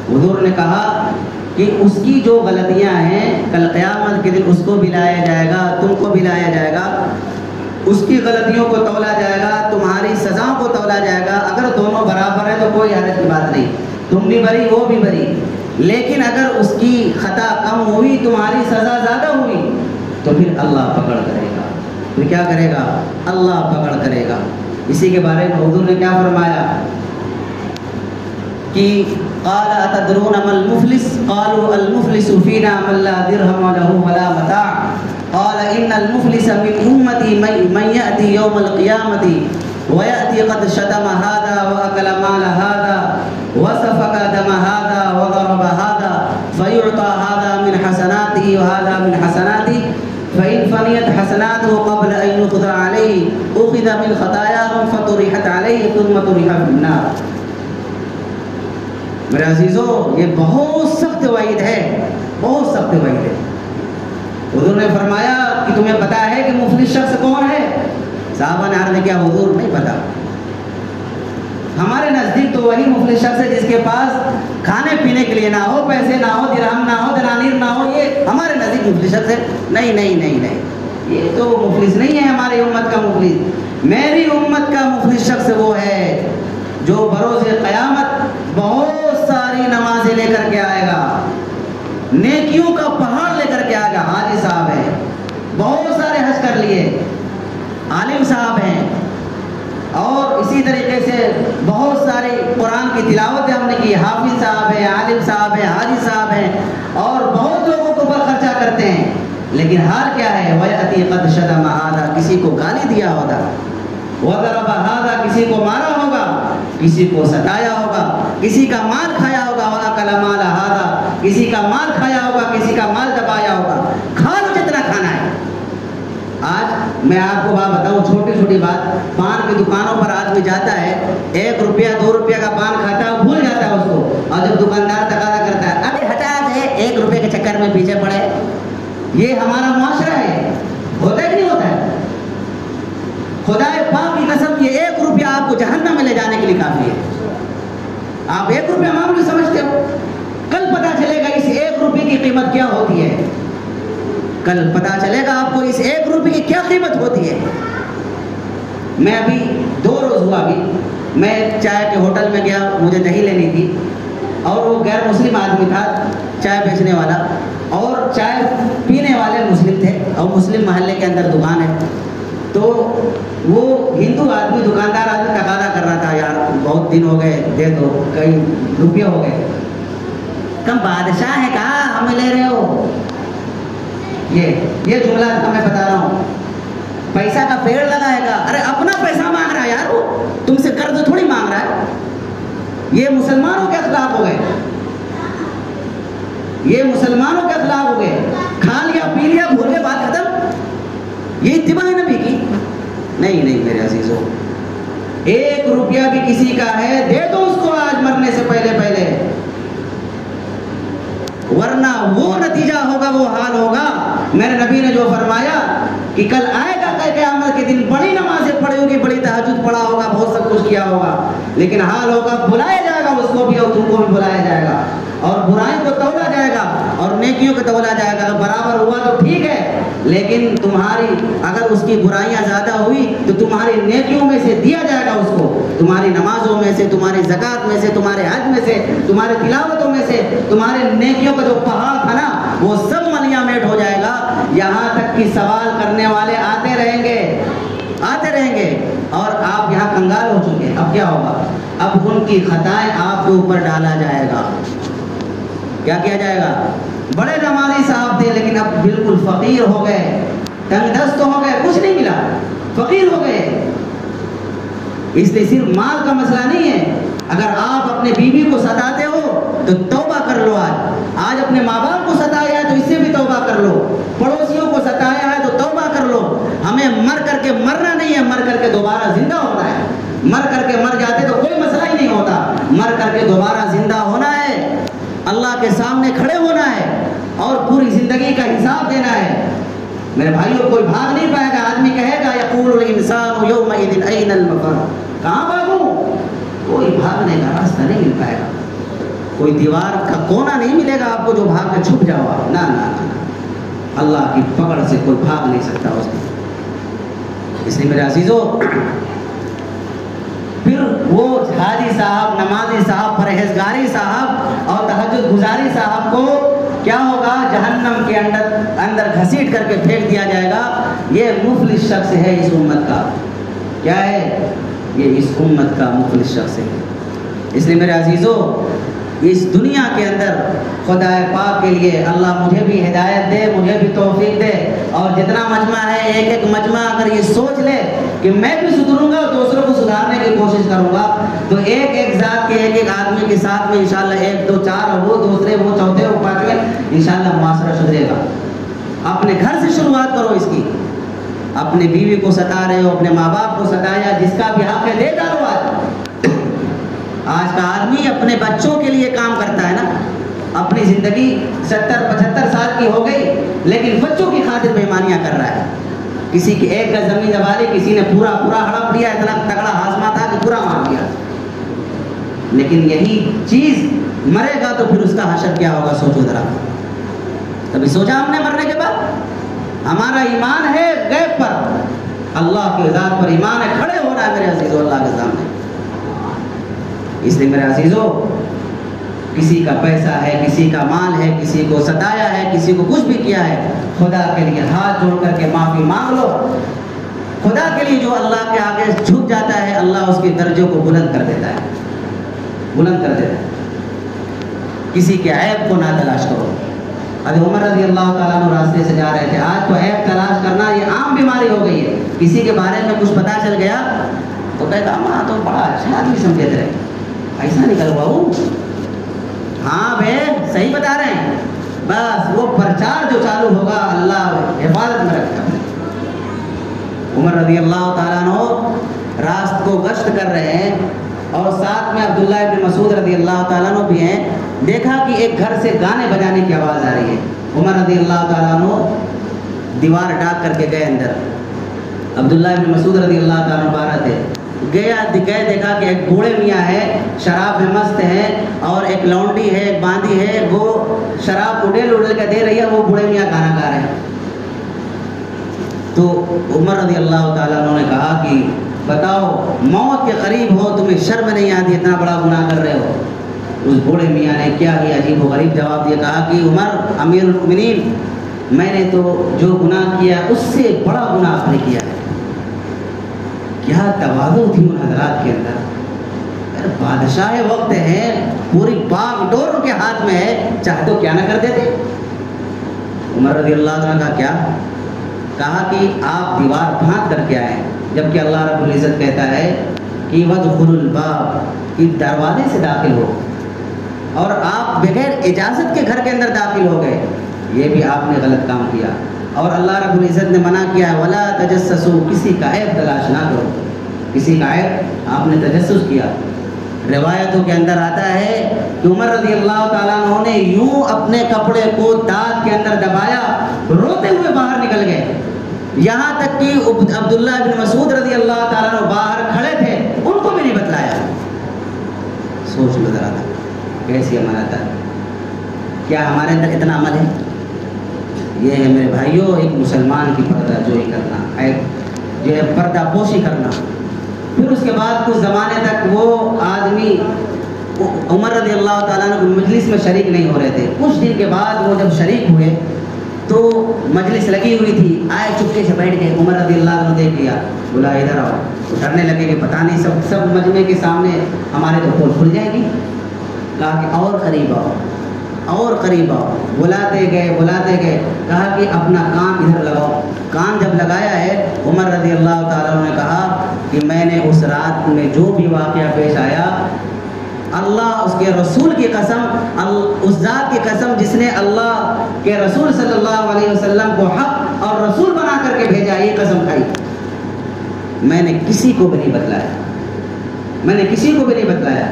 حضور نے کہا کہ اس کی جو غلطیاں ہیں کل قیامت کے دن اس کو بھی لایا جائے گا، تم کو بھی لایا جائے گا، اس کی غلطیوں کو تولا جائے گا، تمہاری سزا کو تولا جائے گا۔ اگر دونوں برابر ہیں تو کوئی حرج کی بات نہیں، تم بھی بری وہ بھی بری، لیکن اگر اس کی خطا کم ہوئی، تمہاری سزا زیادہ ہوئی، تو پھر اللہ پکڑ کرے گا۔ پھر کیا کرے گا؟ اللہ پکڑ کرے گا۔ اسی کے بارے میں حضور نے کیا فرمایا؟ کہ قال اتدرون ما المفلس قالوا المفلس فينا من لا درهم له ولا متاع قال ان المفلس من امتي من ياتي يوم القيامه وياتي قد شتم هذا واكل مال هذا وسفك دم هذا وضرب هذا فيعطى هذا من حسناته وهذا من حسناته فإن فنيت حسناته قبل أن يقدر عليه أخذ من خطاياهم فطرحت عليه ثم طرح في النار. میرے عزیزو یہ بہت سخت وعید ہے، بہت سخت وعید ہے. حضور نے فرمایا کہ تمہیں پتا ہے کہ مفلس شخص کون ہے؟ صحابہ نے عرض کیا حضور نہیں پتا. ہمارے نزدیک تو وہی مفلس شخص ہے جس کے پاس کھانے پینے کے لیے نہ ہو، پیسے نہ ہو، درہم نہ ہو، دنانیر نہ ہو، یہ ہمارے نزدیک مفلس شخص ہے. نہیں نہیں نہیں نہیں، یہ تو مفلس نہیں ہے ہماری امت کا مفلس. میری امت کا مفلس شخص وہ ہے جو بروز قیامت بہت ساری نمازیں لے کر کے آئے گا، نیکیوں کا پہاڑ لے کر کے آئے گا. حاجی صاحب ہیں، بہت سارے حج کر لیے، عالم صاحب ہیں، اور اسی طریقے سے بہت ساری قرآن کی تلاوتیں ہم نے کی، حافظ صاحب ہیں، عالم صاحب ہیں، حاجی صاحب ہیں، اور بہت لوگوں کو اوپر خرچہ کرتے ہیں. لیکن حال کیا ہے؟ وَيَأْتِي قَدْ شَتَمَ هَذَا، کسی کو گالی دیا ہوگا، وَضَرَبَ هَذَا، کسی کو مارا ہوگا، کسی کو ستایا ہوگا، کسی کا مال کھایا ہوگا، وَأَكَلَ مَالَ هَذَا، کسی کا مال کھایا ہوگا، کسی کا مال دبایا ہوگا. کھا لو جتنا کھانا ہے. آج میں آپ کو بات بتاؤں، چھوٹی چھوٹی بات، پان کی دکانوں پر آدمی جاتا ہے، 1 روپیہ 2 روپیہ کا پان کھاتا ہے، بھول جاتا ہے اس کو، اور جب دکاندار تقاضا کرتا ہے ابھی ہٹا دے، 1 روپے کے چکر میں پیچھے پڑے. یہ ہمارا معاشرہ ہے. ہوتا ہے کہ نہیں ہوتا ہے؟ خدا پاک کی قسم یہ 1 روپیہ آپ کو جہنم میں لے جانے کے لیے کافی ہے. آپ 1 روپیہ معمولی سمجھتے ہو، کل پتا چلے گا اس 1 روپے کی قیمت کیا ہوتی ہے. کل پتا چلے گا آپ کو اس 1 روپے کی کیا قیمت ہوتی ہے. میں ابھی 2 روز ہوا، ابھی میں چائے کے ہوٹل میں گیا، مجھے دہی لینی تھی، اور وہ غیر مسلم آدمی تھا چائے بیچنے والا، اور چائے پینے والے مسلم تھے، اور مسلم محلے کے اندر دکان ہے. تو وہ ہندو آدمی، دکاندار آدمی تقاضا کر رہا تھا، یار بہت دن ہو گئے، دے دو، کئی روپیے ہو گئے. کم بادشاہ ہے، کہا ہمیں لے رہے ہو؟ یہ جملہ میں بتا رہا ہوں. پیسہ کا پیڑ لگائے گا، ارے اپنا پیسہ مانگ رہا ہے یار، وہ تم سے قرض تھوڑی مانگ رہا ہے. یہ مسلمانوں کے اخلاق ہو گئے، یہ مسلمانوں کے اخلاق ہو گئے. کھا لیا پی لیا، بھول کے بات ختم. یہ اتباع نبی کی نہیں. نہیں میرے عزیزو، 1 روپیہ بھی کسی کا ہے دے دو اس کو آج مرنے سے پہلے، ورنہ وہ نتیجہ ہوگا، وہ حال ہوگا. میرے نبی نے جو فرمایا کہ کل آئے گا قیامت کے دن، بڑی نمازیں پڑھی ہوگی، بڑی تہجد پڑھا ہوگا، بہت سب کچھ کیا ہوگا، لیکن حال ہوگا بلایا جائے گا اس کو بھی اور تم کو بھی بلایا جائے گا، اور برائی کو تولا جائے گا اور نیکیوں کو تولا جائے گا. برابر ہوا تو ٹھیک ہے، لیکن تمہاری اگر اس کی برائیاں زیادہ ہوئی تو تمہاری نیکیوں میں سے دیا جائے گا اس کو، تمہاری نمازوں میں سے، تمہاری زکوٰۃ میں سے، تمہارے حج میں سے، تمہارے تلاوتوں میں سے، تمہارے نیکیوں کا جو پہاڑ تھا نا وہ سب ملیاں میٹ ہو جائے گا. یہاں تک کہ سوال کرنے والے آتے رہیں گے اور آپ یہاں کنگال ہو چکے. اب کیا ہوگا؟ اب ان کی خطائیں آپ کے اوپر ڈالا جائے گا. کیا کیا جائے گا؟ بڑے نمازی صاحب تھے لیکن اب بالکل فقیر ہو گئے، تنگ دست ہو گئے، کچھ نہیں ملا، فقیر ہو گئے. اس لیے صرف مال کا مسئلہ نہیں ہے. اگر آپ اپنے بیوی کو ستاتے ہو تو توبہ کر لو. آج اپنے ماں باپ کو ستایا ہے تو اس سے بھی توبہ کر لو. پڑوسیوں کو ستایا ہے تو توبہ کر لو. ہمیں مر کر کے مرنا نہیں ہے، مر کر کے دوبارہ زندہ ہونا ہے. مر کر کے مر جاتے تو کوئی مسئلہ ہی نہیں ہوتا. مر کر کے دوبارہ زندہ ہونا ہے، اللہ کے سامنے کھڑے ہونا ہے اور پوری زندگی کا حساب دینا ہے. میرے بھائیوں، کوئی بھاگ نہیں پائے گا. آدمی کہے گا یقول الانسان یومئذ این المفر، کہاں بھاگوں؟ کوئی بھاگنے کا راستہ نہیں مل پائے گا. کوئی دیوار کا کونا نہیں ملے گا آپ کو جو بھاگ کے چھپ جاؤ آپ. نہ نہ نہ، اللہ کی پکڑ سے کوئی بھاگ نہیں سکتا اس میں. اس لیے میرے عزیزو، پھر وہ حاجی صاحب، نمازی صاحب، پرہیزگاری صاحب اور تہجد گزاری صاحب کو کیا ہوگا؟ جہنم کے اندر گھسیٹ کر کے پھینک دیا جائے گا. یہ مفلس شخص ہے اس امت کا. کیا ہے یہ؟ اس امت کا مفلس شخص ہے. اس لیے میرے عزیزو، اس دنیا کے اندر خدا پاک کے لیے اللہ مجھے بھی ہدایت دے، مجھے بھی توفیق دے، اور جتنا مجمع ہے ایک ایک مجمع اگر یہ سوچ لے کہ میں بھی سدھروں گا اور دوسروں کو سدھارنے کی کوشش کروں گا، تو ایک ایک ذات کے ایک ایک آدمی کے ساتھ میں انشاءاللہ ایک دو چار وہ دوسرے وہ چوتھے وہ پانچویں انشاءاللہ معاشرہ سدھرے گا۔ اپنے گھر سے شروعات کرو اس کی۔ اپنے بیوی کو ستا رہے ہو، اپنے ماں باپ کو ستایا، جس کا بھی حق ہے دے ڈالو۔ آج کا آدمی اپنے بچوں کے لیے کام کرتا ہے نا، اپنی زندگی 70-75 سال کی ہو گئی لیکن بچوں کی خاطر بےمانیاں کر رہا ہے۔ کسی کی ایک گز زمین دبا لی، کسی نے پورا ہڑپ لیا، اتنا تگڑا ہاضمہ تھا کہ پورا مار دیا۔ لیکن یہی چیز مرے گا تو پھر اس کا حشر کیا ہوگا، سوچو ذرا۔ کبھی سوچا ہم نے مرنے کے بعد؟ ہمارا ایمان ہے غیب پر، اللہ کی ذات پر ایمان ہے، کھڑے ہونا ہے میرے عزیزو اللہ کے سامنے۔ اس لیے میرے عزیزو، کسی کا پیسہ ہے، کسی کا مال ہے، کسی کو ستایا ہے، کسی کو کچھ بھی کیا ہے، خدا کے لیے ہاتھ جوڑ کر کے معافی مانگ لو۔ خدا کے لیے جو اللہ کے آگے جھک جاتا ہے، اللہ اس کے درجوں کو بلند کر دیتا ہے، بلند کر دیتا ہے۔ کسی کے عیب کو نہ تلاش کرو۔ حضرت عمر رضی اللہ تعالیٰ عنہ راستے سے جا رہے تھے، آج تو عیب تلاش کرنا یہ عام بیماری ہو گئی ہے۔ کسی کے بارے میں کچھ پتا چل گیا تو کہتا ماں تو بڑا اچھا آدمی سمجھے تھے، ایسا نکل ہوا ہوں۔ ہاں بے صحیح بتا رہے ہیں، بس وہ پرچار جو چالو ہوگا اللہ حفاظت میں رکھتا ہے۔ عمر رضی اللہ تعالیٰ عنہ راست کو گشت کر رہے ہیں اور ساتھ میں عبداللہ ابن مسعود رضی اللہ تعالیٰ عنہ بھی ہیں۔ دیکھا کہ ایک گھر سے گانے بجانے کی آواز آ رہی ہے۔ عمر رضی اللہ تعالیٰ عنہ دیوار ڈاک کر کے گئے اندر۔ عبداللہ ابن مسعود رضی اللہ تعالیٰ عنہ باہر تھے۔ گئے دیکھا کہ ایک بوڑھے میاں ہے، شراب میں مست ہے، اور ایک لونڈی ہے، ایک باندھی ہے، وہ شراب اڑیل کے دے رہی ہے، وہ بوڑھے میاں گانا گا رہے ہیں۔ تو عمر رضی اللہ تعالیٰ عنہ نے کہا کہ بتاؤ موت کے قریب ہو، تمہیں شرم نہیں آتی، اتنا بڑا گناہ کر رہے ہو؟ اس بوڑھے میاں نے کیا ہی عجیب و غریب جواب دیا، کہا کہ عمر امیر المؤمنین، میں نے تو جو گناہ کیا اس سے بڑا گناہ آپ نے کیا ہے۔ کیا تواضع تھی ان حضرات کے اندر۔ بادشاہ وقت ہے، پوری باغ ڈور ان کے ہاتھ میں ہے، چاہے تو کیا نہ کر دیتے۔ عمر رضی اللہ عنہ کا کیا کہا کہ آپ دیوار پھاند کر کے آئے، جبکہ اللہ رب العزت کہتا ہے کہ وادخلوا الباب، کہ دروازے سے داخل ہو، اور آپ بغیر اجازت کے گھر کے اندر داخل ہو گئے، یہ بھی آپ نے غلط کام کیا۔ اور اللہ رب العزت نے منع کیا ہے ولا تجسسوا، کسی کا عیب تلاش نہ کرو، کسی کا عیب آپ نے تجسس کیا۔ روایتوں کے اندر آتا ہے کہ عمر رضی اللہ تعالیٰ عنہ نے یوں اپنے کپڑے کو دانت کے اندر دبایا، روتے ہوئے باہر نکل گئے، یہاں تک کہ عبداللہ بن مسعود رضی اللہ تعالیٰ عنہ باہر کھڑے تھے، ان کو بھی نہیں بتلایا۔ سوچ لو ذرا کیسی امانت ہے، کیا ہمارے اندر اتنا عمل ہے؟ یہ ہے میرے بھائیوں ایک مسلمان کی پردہ جوئی کرنا، ایک جو ہے پردہ پوشی کرنا۔ پھر اس کے بعد کچھ زمانے تک وہ آدمی عمر رضی اللہ تعالیٰ عنہ مجلس میں شریک نہیں ہو رہے تھے۔ کچھ دن کے بعد وہ جب شریک ہوئے تو مجلس لگی ہوئی تھی، آئے چپکے سے بیٹھ گئے، عمر رضی اللہ عنہ دیکھ لیا، بولا ادھر آؤ، تو ڈرنے لگے کہ پتہ نہیں سب مجمع کے سامنے ہمارے تو پول کھل جائے گی۔ کہا کہ اور قریب آؤ، اور قریب آؤ، بلاتے گئے، کہا کہ اپنا کان ادھر لگاؤ۔ کان جب لگایا ہے، عمر رضی اللہ تعالیٰ عنہ نے کہا کہ میں نے اس رات میں جو بھی واقعہ پیش آیا، اللہ اس کے رسول کی قسم، اس ذات کی قسم جس نے اللہ کے رسول صلی اللہ علیہ وسلم کو حق اور رسول بنا کر کے بھیجا، یہ قسم کھائی، میں نے کسی کو بھی نہیں بتلایا،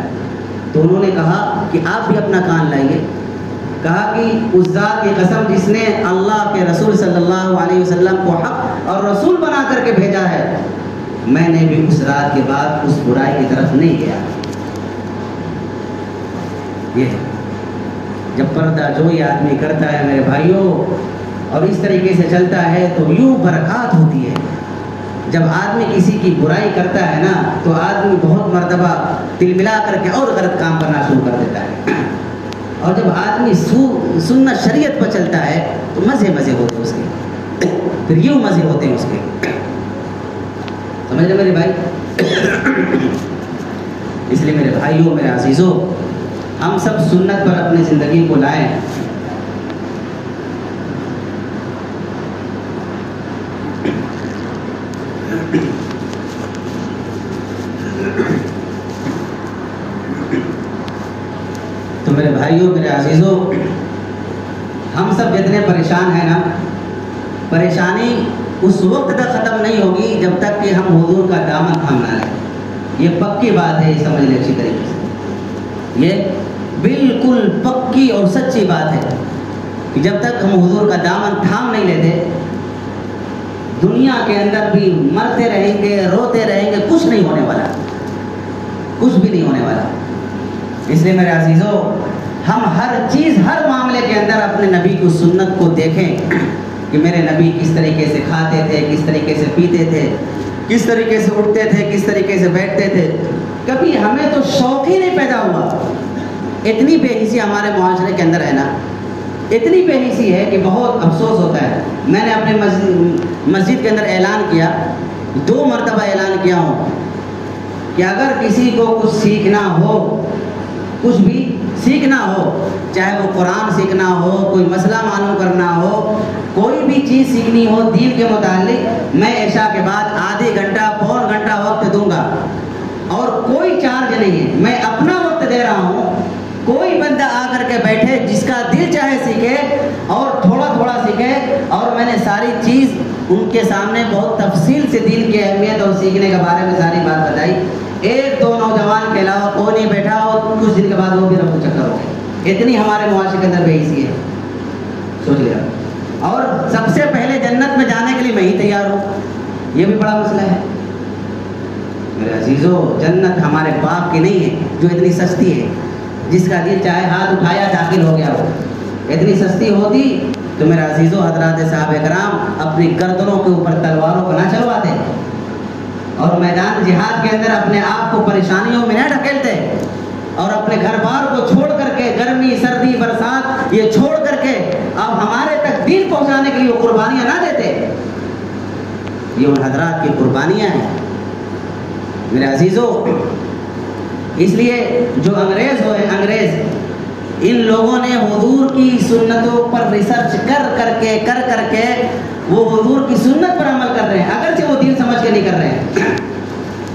تو انہوں نے کہا کہ آپ بھی اپنا کان لائیے۔ کہا کہ اس ذات کی قسم جس نے اللہ کے رسول صلی اللہ علیہ وسلم کو حق اور رسول بنا کر کے بھیجا ہے، میں نے بھی اس رات کے بعد اس برائی کی طرف نہیں گیا۔ یہ جب پردہ جوئی آدمی کرتا ہے میرے بھائیوں اور اس طریقے سے چلتا ہے تو یوں برکات ہوتی ہے۔ جب آدمی کسی کی برائی کرتا ہے نا تو آدمی بہت مرتبہ دل ملا کر کے اور غلط کام کرنا شروع کر دیتا ہے، اور جب آدمی سنت شریعت پر چلتا ہے تو مزے ہوتے ہیں اس کے، پھر یوں مزے ہوتے ہیں اس کے، سمجھ لیں میرے بھائی۔ اس لیے میرے بھائیوں، میرے عزیزوں، ہم سب سنت پر اپنی زندگی کو لائیں. تو میرے بھائیوں، میرے عزیزوں، ہم سب جتنے پریشان ہیں نا، پریشانی اس وقت تک ختم نہیں ہوگی جب تک کہ ہم حضور کا دامن تھام نہ لیں. یہ پکی بات ہے، یہ سمجھ لیں اچھی طریقے سے. یہ بالکل پکی اور سچی بات ہے کہ جب تک ہم حضور کا دامن تھام نہیں لیتے، دنیا کے اندر بھی مرتے رہیں گے، روتے رہیں گے، کچھ نہیں ہونے والا، کچھ بھی نہیں ہونے والا. اس لیے میرے عزیزوں، ہم ہر چیز، ہر معاملے کے اندر اپنے نبی کی سنت کو دیکھیں کہ میرے نبی کس طریقے سے کھاتے تھے، کس طریقے سے پیتے تھے، کس طریقے سے اٹھتے تھے، کس طریقے سے بیٹھتے تھے. کبھی ہمیں تو شوق ہی نہیں پیدا ہوا. اتنی بے حسی ہمارے معاشرے کے اندر ہے نا، اتنی بے حسی ہے کہ بہت افسوس ہوتا ہے. میں نے اپنے مسجد کے اندر اعلان کیا، 2 مرتبہ اعلان کیا ہوں کہ اگر کسی کو کچھ سیکھنا ہو، کچھ بھی سیکھنا ہو، چاہے وہ قرآن سیکھنا ہو، کوئی مسئلہ معلوم کرنا ہو، کوئی بھی چیز سیکھنی ہو دین کے متعلق، میں عشاء کے بعد آدھی گھنٹہ، پون گھنٹہ وقت دوں گا، اور کوئی چارج نہیں ہے، میں اپنا وقت دے رہا ہوں. کوئی بندہ آ کر کے بیٹھے، جس کا دل چاہے سیکھے اور تھوڑا تھوڑا سیکھے. اور میں نے ساری چیز ان کے سامنے بہت تفصیل سے دین کی اہمیت اور سیکھنے کے بارے میں ساری بات بتائی. 1-2 نوجوان کے علاوہ کوئی نہیں بیٹھا، اور کچھ دن کے بعد وہ بھی رفو چکر ہو گئے. اتنی ہمارے معاشرے کے اندر بے حسی ہے، سوچ لیا. اور سب سے پہلے جنت میں جانے کے لیے میں ہی تیار ہوں، یہ بھی بڑا مسئلہ ہے. میرے عزیزوں، جنت ہمارے باپ کی نہیں ہے جو اتنی سستی ہے، جس کا دل چاہے ہاتھ اٹھایا داخل ہو گیا ہو. اتنی سستی ہوتی تو میرے عزیزوں، حضرات صحابہ کرام اپنی گردنوں کے اوپر تلواروں کو نہ چلواتے اور میدان جہاد کے اندر اپنے آپ کو پریشانیوں میں نہ ڈھکیلتے، اور اپنے گھر بار کو چھوڑ کر کے، گرمی، سردی، برسات یہ چھوڑ کر کے اب ہمارے تک دین پہنچانے کے لیے وہ قربانیاں نہ دیتے. یہ ان حضرات کی قربانیاں ہیں میرے عزیزوں. اس لیے جو انگریز ہوئے، انگریز، ان لوگوں نے حضور کی سنتوں پر ریسرچ کر کے وہ حضور کی سنت پر عمل کر رہے ہیں، اگرچہ وہ دین سمجھ کے نہیں کر رہے ہیں.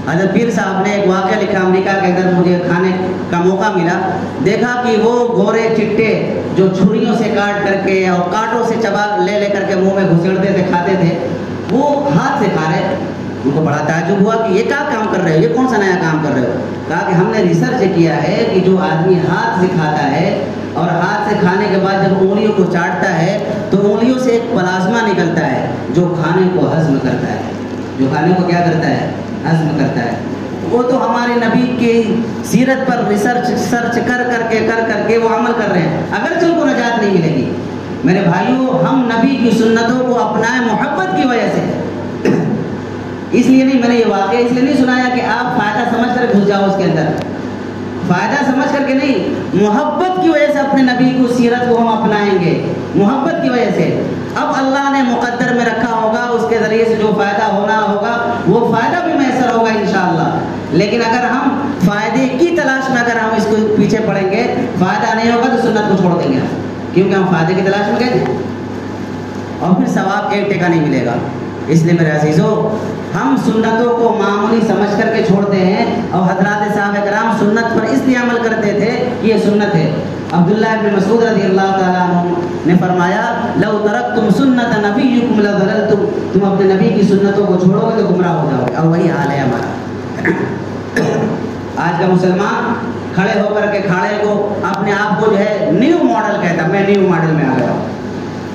حضرت پیر صاحب نے ایک واقعہ لکھا، امریکہ کے اندر مجھے کھانے کا موقع ملا. دیکھا کہ وہ گورے چٹے جو چھریوں سے کاٹ کر کے اور کانٹوں سے چبا لے کر کے منہ میں گھسیڑتے تھے، کھاتے تھے، وہ ہاتھ سے کھا رہے. ان کو بڑا تعجب ہوا کہ یہ کیا کام کر رہے ہو، یہ کون سا نیا کام کر رہے ہو. کہا کہ ہم نے ریسرچ کیا ہے کہ جو آدمی ہاتھ سے کھاتا ہے اور ہاتھ سے کھانے کے بعد جب انگلیوں کو چاٹتا ہے تو انگلیوں سے ایک پلازما نکلتا ہے جو کھانے کو ہضم کرتا ہے، جو کھانے کو کیا کرتا ہے، ہضم کرتا ہے. وہ تو ہمارے نبی کی سیرت پر ریسرچ کر کے وہ عمل کر رہے ہیں، اگرچہ ان کو نجات نہیں ملے گی. میرے بھائیوں، ہم نبی کی سنتوں کو اپنائیں محبت کی وجہ سے. اس لیے نہیں، میں نے یہ واقعہ اس لیے نہیں سنایا کہ آپ فائدہ سمجھ کر گھس جاؤ اس کے اندر، فائدہ سمجھ کر کے نہیں، محبت کی وجہ سے اپنے نبی کو سیرت کو ہم اپنائیں گے، محبت کی وجہ سے. اب اللہ نے مقدر میں رکھا ہوگا، اس کے ذریعے سے جو فائدہ ہونا ہوگا وہ فائدہ بھی میسر ہوگا انشاءاللہ. لیکن اگر ہم فائدے کی تلاش میں اگر ہم اس کو پیچھے پڑیں گے، فائدہ نہیں ہوگا تو سنت کو چھوڑ دیں گے، کیونکہ ہم فائدے کی تلاش میں گئے تھے اور پھر ثواب ایک ٹکا نہیں ملے گا. اس لیے میرے عزیزوں، ہم سنتوں کو معمولی سمجھ کر کے چھوڑتے ہیں، اور حضرات صحابہ کرام سنت پر اس لیے عمل کرتے تھے کہ یہ سنت ہے. عبداللہ ابن مسعود رضی اللہ تعالیٰ عنہ نے فرمایا، لو ترکتم سنت نبیکم لضللتم، تم اپنے نبی کی سنتوں کو چھوڑو گے تو گمراہ ہو جاؤ گے. اور وہی حال ہے ہمارا. آج کا مسلمان کھڑے ہو کر کے کھاڑے کو اپنے آپ کو جو ہے نیو ماڈل کہتا، میں نیو ماڈل میں آ گیا ہوں.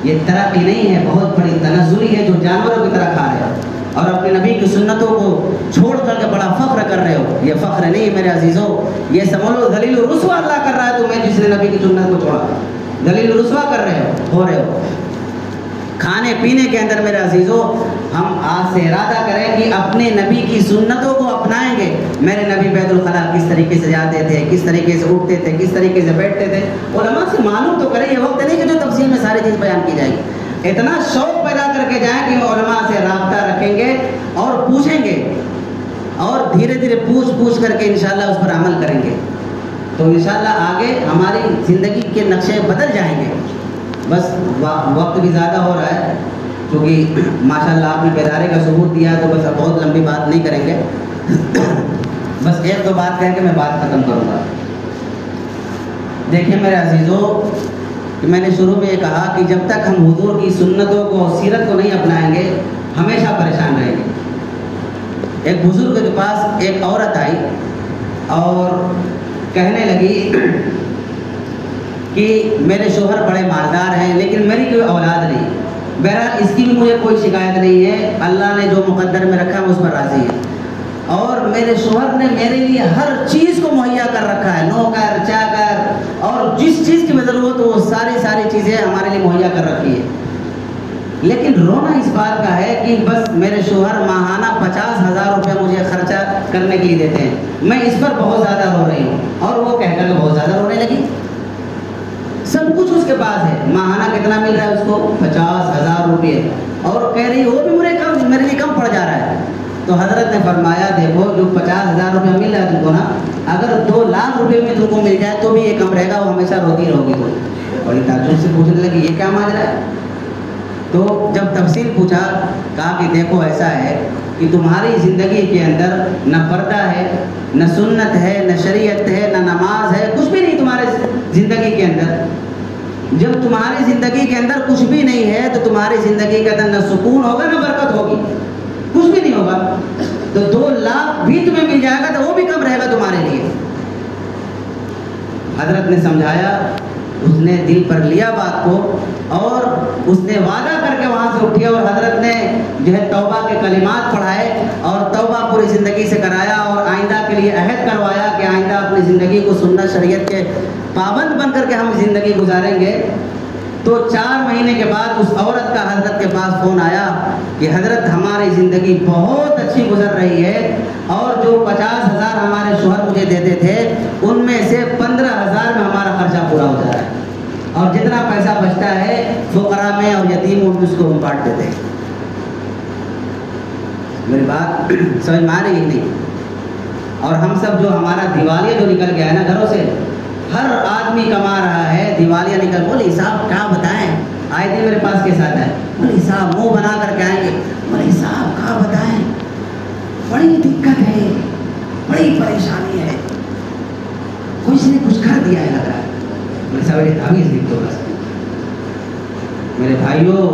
یہ ترقی نہیں ہے، بہت بڑی تنزلی ہے جو جانوروں کی طرح کھا رہے ہو اور اپنے نبی کی سنتوں کو چھوڑ کر کے بڑا فخر کر رہے ہو. یہ فخر نہیں میرے عزیزوں، یہ سمجھ لو ذلیل و رسوا اللہ کر رہا ہے تمہیں، جس نے نبی کی سنت کو چھوڑا. ذلیل و رسوا کر رہے ہو رہے ہو. کھانے پینے کے اندر میرے عزیزوں، ہم آج سے ارادہ کریں کہ اپنے نبی کی سنتوں کو اپنائیں گے. میرے نبی بیت الخلاء کس طریقے سے جاتے تھے، کس طریقے سے اٹھتے تھے، کس طریقے سے بیٹھتے تھے، علماء سے معلوم تو کریں. یہ وقت نہیں کہ جو تفصیل میں ساری چیز بیان کی جائے گی. اتنا شوق پیدا کر کے جائیں کہ علماء سے رابطہ رکھیں گے اور پوچھیں گے، اور دھیرے دھیرے پوچھ کر کے انشاءاللہ اس پر عمل کریں گے. تو انشاءاللہ آگے ہماری زندگی کے نقشے بدل جائیں گے. بس وقت بھی زیادہ ہو رہا ہے کیونکہ ماشاءاللہ آپ نے بیداری کا ثبوت دیا ہے، تو بس اب بہت لمبی بات نہیں کریں گے. بس ایک دو بات کہہ کے میں بات ختم کروں گا. دیکھیں میرے عزیزوں کہ میں نے شروع میں یہ کہا کہ جب تک ہم حضور کی سنتوں کو، سیرت کو نہیں اپنائیں گے ہمیشہ پریشان رہیں گے. ایک بزرگ کے پاس ایک عورت آئی اور کہنے لگی کہ میرے شوہر بڑے مالدار ہیں لیکن میری کوئی اولاد نہیں. بہرحال اس کی بھی مجھے کوئی شکایت نہیں ہے، اللہ نے جو مقدر میں رکھا ہے اس پر راضی ہے. اور میرے شوہر نے میرے لیے ہر چیز کو مہیا کر رکھا ہے، نوکر چاکر اور جس چیز کی ضرورت ہو وہ ساری چیزیں ہمارے لیے مہیا کر رکھی ہے. لیکن رونا اس بات کا ہے کہ بس میرے شوہر ماہانہ 50,000 روپے مجھے خرچہ کرنے کے لیے دیتے ہیں، میں اس پر بہت زیادہ رو رہی ہوں. اور وہ کہہ کر بہت زیادہ رونے لگی. سب کچھ اس کے پاس ہے، ماہانہ کتنا مل رہا ہے اس کو 50,000 روپے، اور کہہ رہی وہ بھی میرے لیے کم پڑ جا رہا ہے. تو حضرت نے فرمایا دیکھو جو 50,000 روپے مل رہا ہے تم کو نا، اگر 2 لاکھ روپے میں تم کو مل جائے تو بھی یہ کم رہے گا، وہ ہمیشہ روتی رہو گی. تو بڑی تعجب سے پوچھنے لگی یہ کیا ماجرا ہے. تو جب تفصیل پوچھا کہا کہ دیکھو ایسا ہے کہ تمہاری زندگی کے اندر نہ پردہ ہے، نہ سنت ہے، نہ شریعت ہے، نہ نماز ہے، کچھ بھی نہیں تمہارے زندگی کے اندر. جب تمہاری زندگی کے اندر کچھ بھی نہیں ہے تو تمہاری زندگی کے اندر نہ سکون ہوگا نہ برکت ہوگی، کچھ بھی نہیں ہوگا. تو 2 لاکھ بھی تمہیں مل جائے گا تو وہ بھی کم رہے گا تمہارے لیے. حضرت نے سمجھایا، اس نے دل پر لیا بات کو اور اس نے وعدہ کر کے وہاں سے اٹھی اور حضرت نے جو ہے توبہ کے کلمات پڑھائے اور توبہ پوری زندگی سے کرایا اور آئندہ کے لیے عہد کروایا کہ آئندہ اپنی زندگی کو سنت شریعت کے پابند بن کر کے ہم زندگی گزاریں گے. تو 4 مہینے کے بعد اس عورت کا حضرت کے پاس فون آیا کہ حضرت ہماری زندگی بہت اچھی گزر رہی ہے اور جو 50,000 ہمارے شوہر مجھے دیتے تھے ان میں سے 15,000 میں ہمارا خرچہ پورا ہو جا رہا ہے اور جتنا پیسہ بچتا ہے فقراء میں اور یتیموں میں اس کو ہم بانٹ دیتے ہیں. میری بات سمجھ میں آ رہی ہے نہیں؟ اور ہم سب جو ہمارا دیوالیہ جو نکل گیا ہے نا گھروں سے، ہر آدمی کما رہا ہے، دیوالیہ نکل. بولے صاحب کیا بتائیں، آئے تھے میرے پاس کے ساتھ ہے، بولے صاحب منہ بنا کر کے آئیں گے، بولے صاحب کیا بتائیں بڑی دقت ہے، بڑی پریشانی ہے، کچھ نے کچھ کر دیا ہے لگ رہا ہے. بولے صاحب یہ تعویذ لکھ دو بس. میرے بھائیوں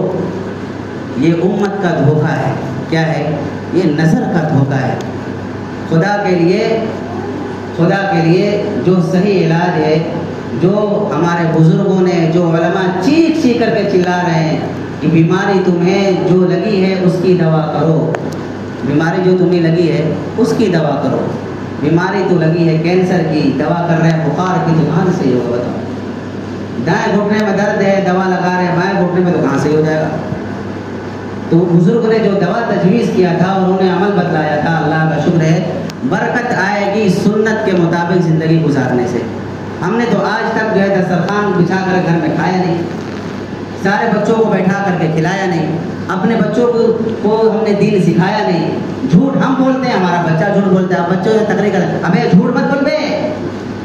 یہ امت کا دھوکہ ہے. کیا ہے یہ؟ نظر کا دھوکہ ہے. خدا کے لیے جو صحیح علاج ہے، جو ہمارے بزرگوں نے، جو علماء چیخ چیخ کر کے چلا رہے ہیں کہ بیماری تمہیں جو لگی ہے اس کی دوا کرو، بیماری جو تمہیں لگی ہے اس کی دوا کرو. بیماری تو لگی ہے کینسر کی، دوا کر رہے ہیں بخار کی، تو کہاں سے ہوگا بتاؤ. دائیں گھٹنے میں درد ہے، دوا لگا رہے ہیں بائیں گھٹنے میں، تو کہاں سے ہو جائے گا. تو بزرگ نے جو دوا تجویز کیا تھا انہوں نے عمل بتلایا تھا. اللہ کا شکر ہے برکت آئے گی سنت کے مطابق زندگی گزارنے سے. ہم نے تو آج تک جو ہے دسترخوان بچھا کر گھر میں کھایا نہیں، سارے بچوں کو بیٹھا کر کے کھلایا نہیں، اپنے بچوں کو ہم نے دین سکھایا نہیں. جھوٹ ہم بولتے ہیں، ہمارا بچہ جھوٹ بولتا ہے. بچوں سے تقریر کر ابے جھوٹ مت بول بے،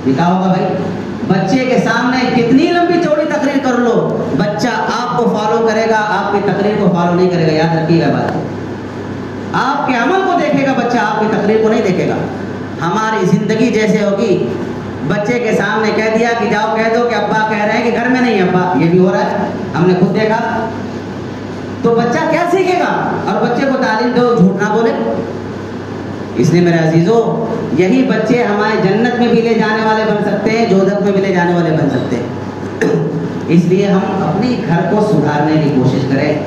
یہ کیا ہوگا بھائی؟ بچے کے سامنے کتنی لمبی چوڑی تقریر کر لو، بچہ آپ کو فالو کرے گا، آپ کی تقریر کو فالو نہیں کرے گا. یاد رکھیے گا بات، آپ کے عمل کو دیکھے گا بچہ، آپ کی تقریر کو نہیں دیکھے گا. ہماری زندگی جیسے ہوگی، بچے کے سامنے کہہ دیا کہ جاؤ کہہ دو کہ ابا کہہ رہے ہیں کہ گھر میں نہیں ابا، یہ بھی ہو رہا ہے، ہم نے خود دیکھا. تو بچہ کیا سیکھے گا؟ اور بچے کو تعلیم دو جھوٹ نہ بولے. اس لیے میرے عزیزوں یہی بچے ہمارے جنت میں بھی لے جانے والے بن سکتے ہیں، دوزخ میں بھی لے جانے والے بن سکتے ہیں. اس لیے ہم اپنے گھر کو سدھارنے کی کوشش کریں،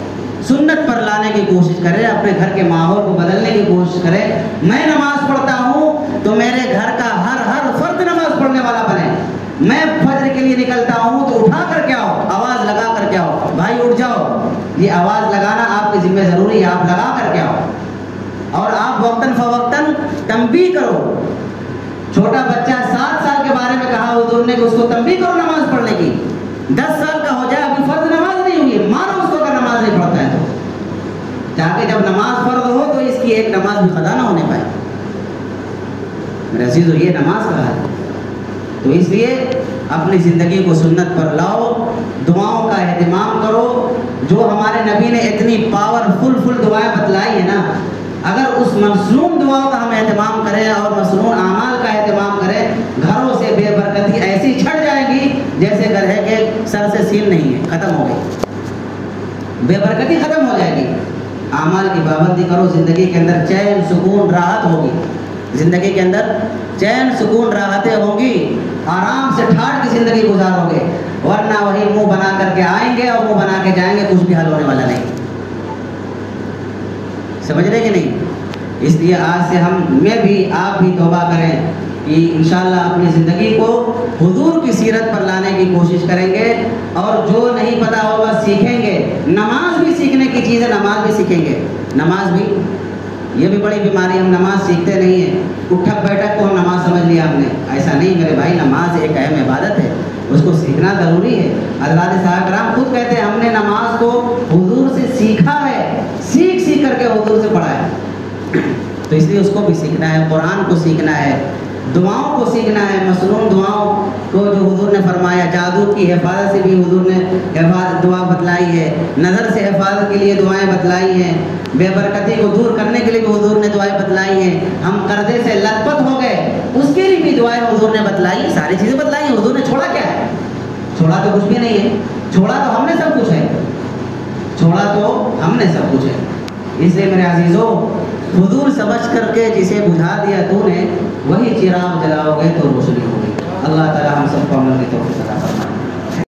سنت پر لانے کی کوشش کریں، اپنے گھر کے ماحول کو بدلنے کی کوشش کریں. میں نماز پڑھتا ہوں تو میرے گھر کا ہر فرد نماز پڑھنے والا بنے. میں فجر کے لیے نکلتا ہوں تو اٹھا کر کے آؤ، آواز لگا کر کے آؤ، بھائی اٹھ جاؤ. یہ آواز لگانا آپ کی ذمہ ضروری ہے، آپ لگا کر کے آؤ. اور آپ وقتاً فوقتاً تنبیہ کرو. چھوٹا بچہ 7 سال کے بارے میں کہا حضور نے کہ اس کو تنبیہ کرو نماز پڑھنے کی. 10 سال کا ہو جائے، ابھی فرض نماز نہیں ہوئی، مارو اس کو اگر نماز نہیں پڑھتا ہے تو، تاکہ جب نماز فرض ہو تو اس کی ایک نماز بھی قضا نہ ہونے پائے. میرے عزیزو یہ نماز کا ہے. تو اس لیے اپنی زندگی کو سنت پر لاؤ، دعاؤں کا اہتمام کرو. جو ہمارے نبی نے اتنی پاورفل دعائیں بتلائی ہیں نا، اگر اس مصنون دعاؤں کا ہم اہتمام کریں اور مصنون اعمال کا اہتمام کریں، گھروں سے بے برکتی ایسی چھڑ جائے گی جیسے گھر ہے کہ سر سے سین نہیں ہے، ختم ہو گئی، بے برکتی ختم ہو جائے گی. اعمال کی پابندی کرو، زندگی کے اندر چین سکون راحت ہوگی، زندگی کے اندر چین سکون راحتیں ہوں گی، آرام سے ٹھاٹ کی زندگی گزارو گے. ورنہ وہی منہ بنا کر کے آئیں گے اور منہ بنا کے جائیں گے، کچھ بھی حل ہونے والا نہیں. سمجھ رہے کہ نہیں؟ اس لیے آج سے میں بھی آپ بھی توبہ کریں کہ انشاءاللہ اپنی زندگی کو حضور کی سیرت پر لانے کی کوشش کریں گے، اور جو نہیں پتا ہوگا سیکھیں گے. نماز بھی سیکھنے کی چیز ہے، نماز بھی سیکھیں گے. نماز بھی، یہ بھی بڑی بیماری، ہم نماز سیکھتے نہیں ہیں، اٹھک بیٹھک کو ہم نماز سمجھ لیا ہم نے. ایسا نہیں میرے بھائی، نماز ایک اہم عبادت ہے، اس کو سیکھنا ضروری ہے. حضرات صاحب کرام خود کہتے ہیں ہم نے نماز کو حضور سے سیکھا ہے، سیکھ کر کے حضور سے پڑھا ہے. تو اس لیے اس کو بھی سیکھنا ہے، قرآن کو سیکھنا ہے، دعاؤں کو سیکھنا ہے. مصنون دعاؤں کو جو حضور نے فرمایا، جادو کی حفاظت سے بھی حضور نے دعا بتلائی ہے، نظر سے حفاظت کے لیے دعائیں بتلائی ہیں، بے برکتی کو دور کرنے کے لیے بھی حضور نے دعائیں بتلائی ہیں. ہم قرضے سے لت پت ہو گئے، اس کے لیے بھی دعائیں حضور نے بتلائی. ساری چیزیں بتلائی ہیں. حضور نے چھوڑا کیا ہے؟ چھوڑا تو کچھ بھی نہیں ہے، چھوڑا تو ہم نے سب کچھ ہے، چھوڑا تو ہم نے سب کچھ ہے. اس لیے میرے عزیزوں، حضور سمجھ کر کے جسے بجھا دیا تو نے، وہی چراغ جلاؤ گے تو روشنی ہوگی. اللہ تعالی ہم سب کو عمل کی توفیق عطا فرمائے.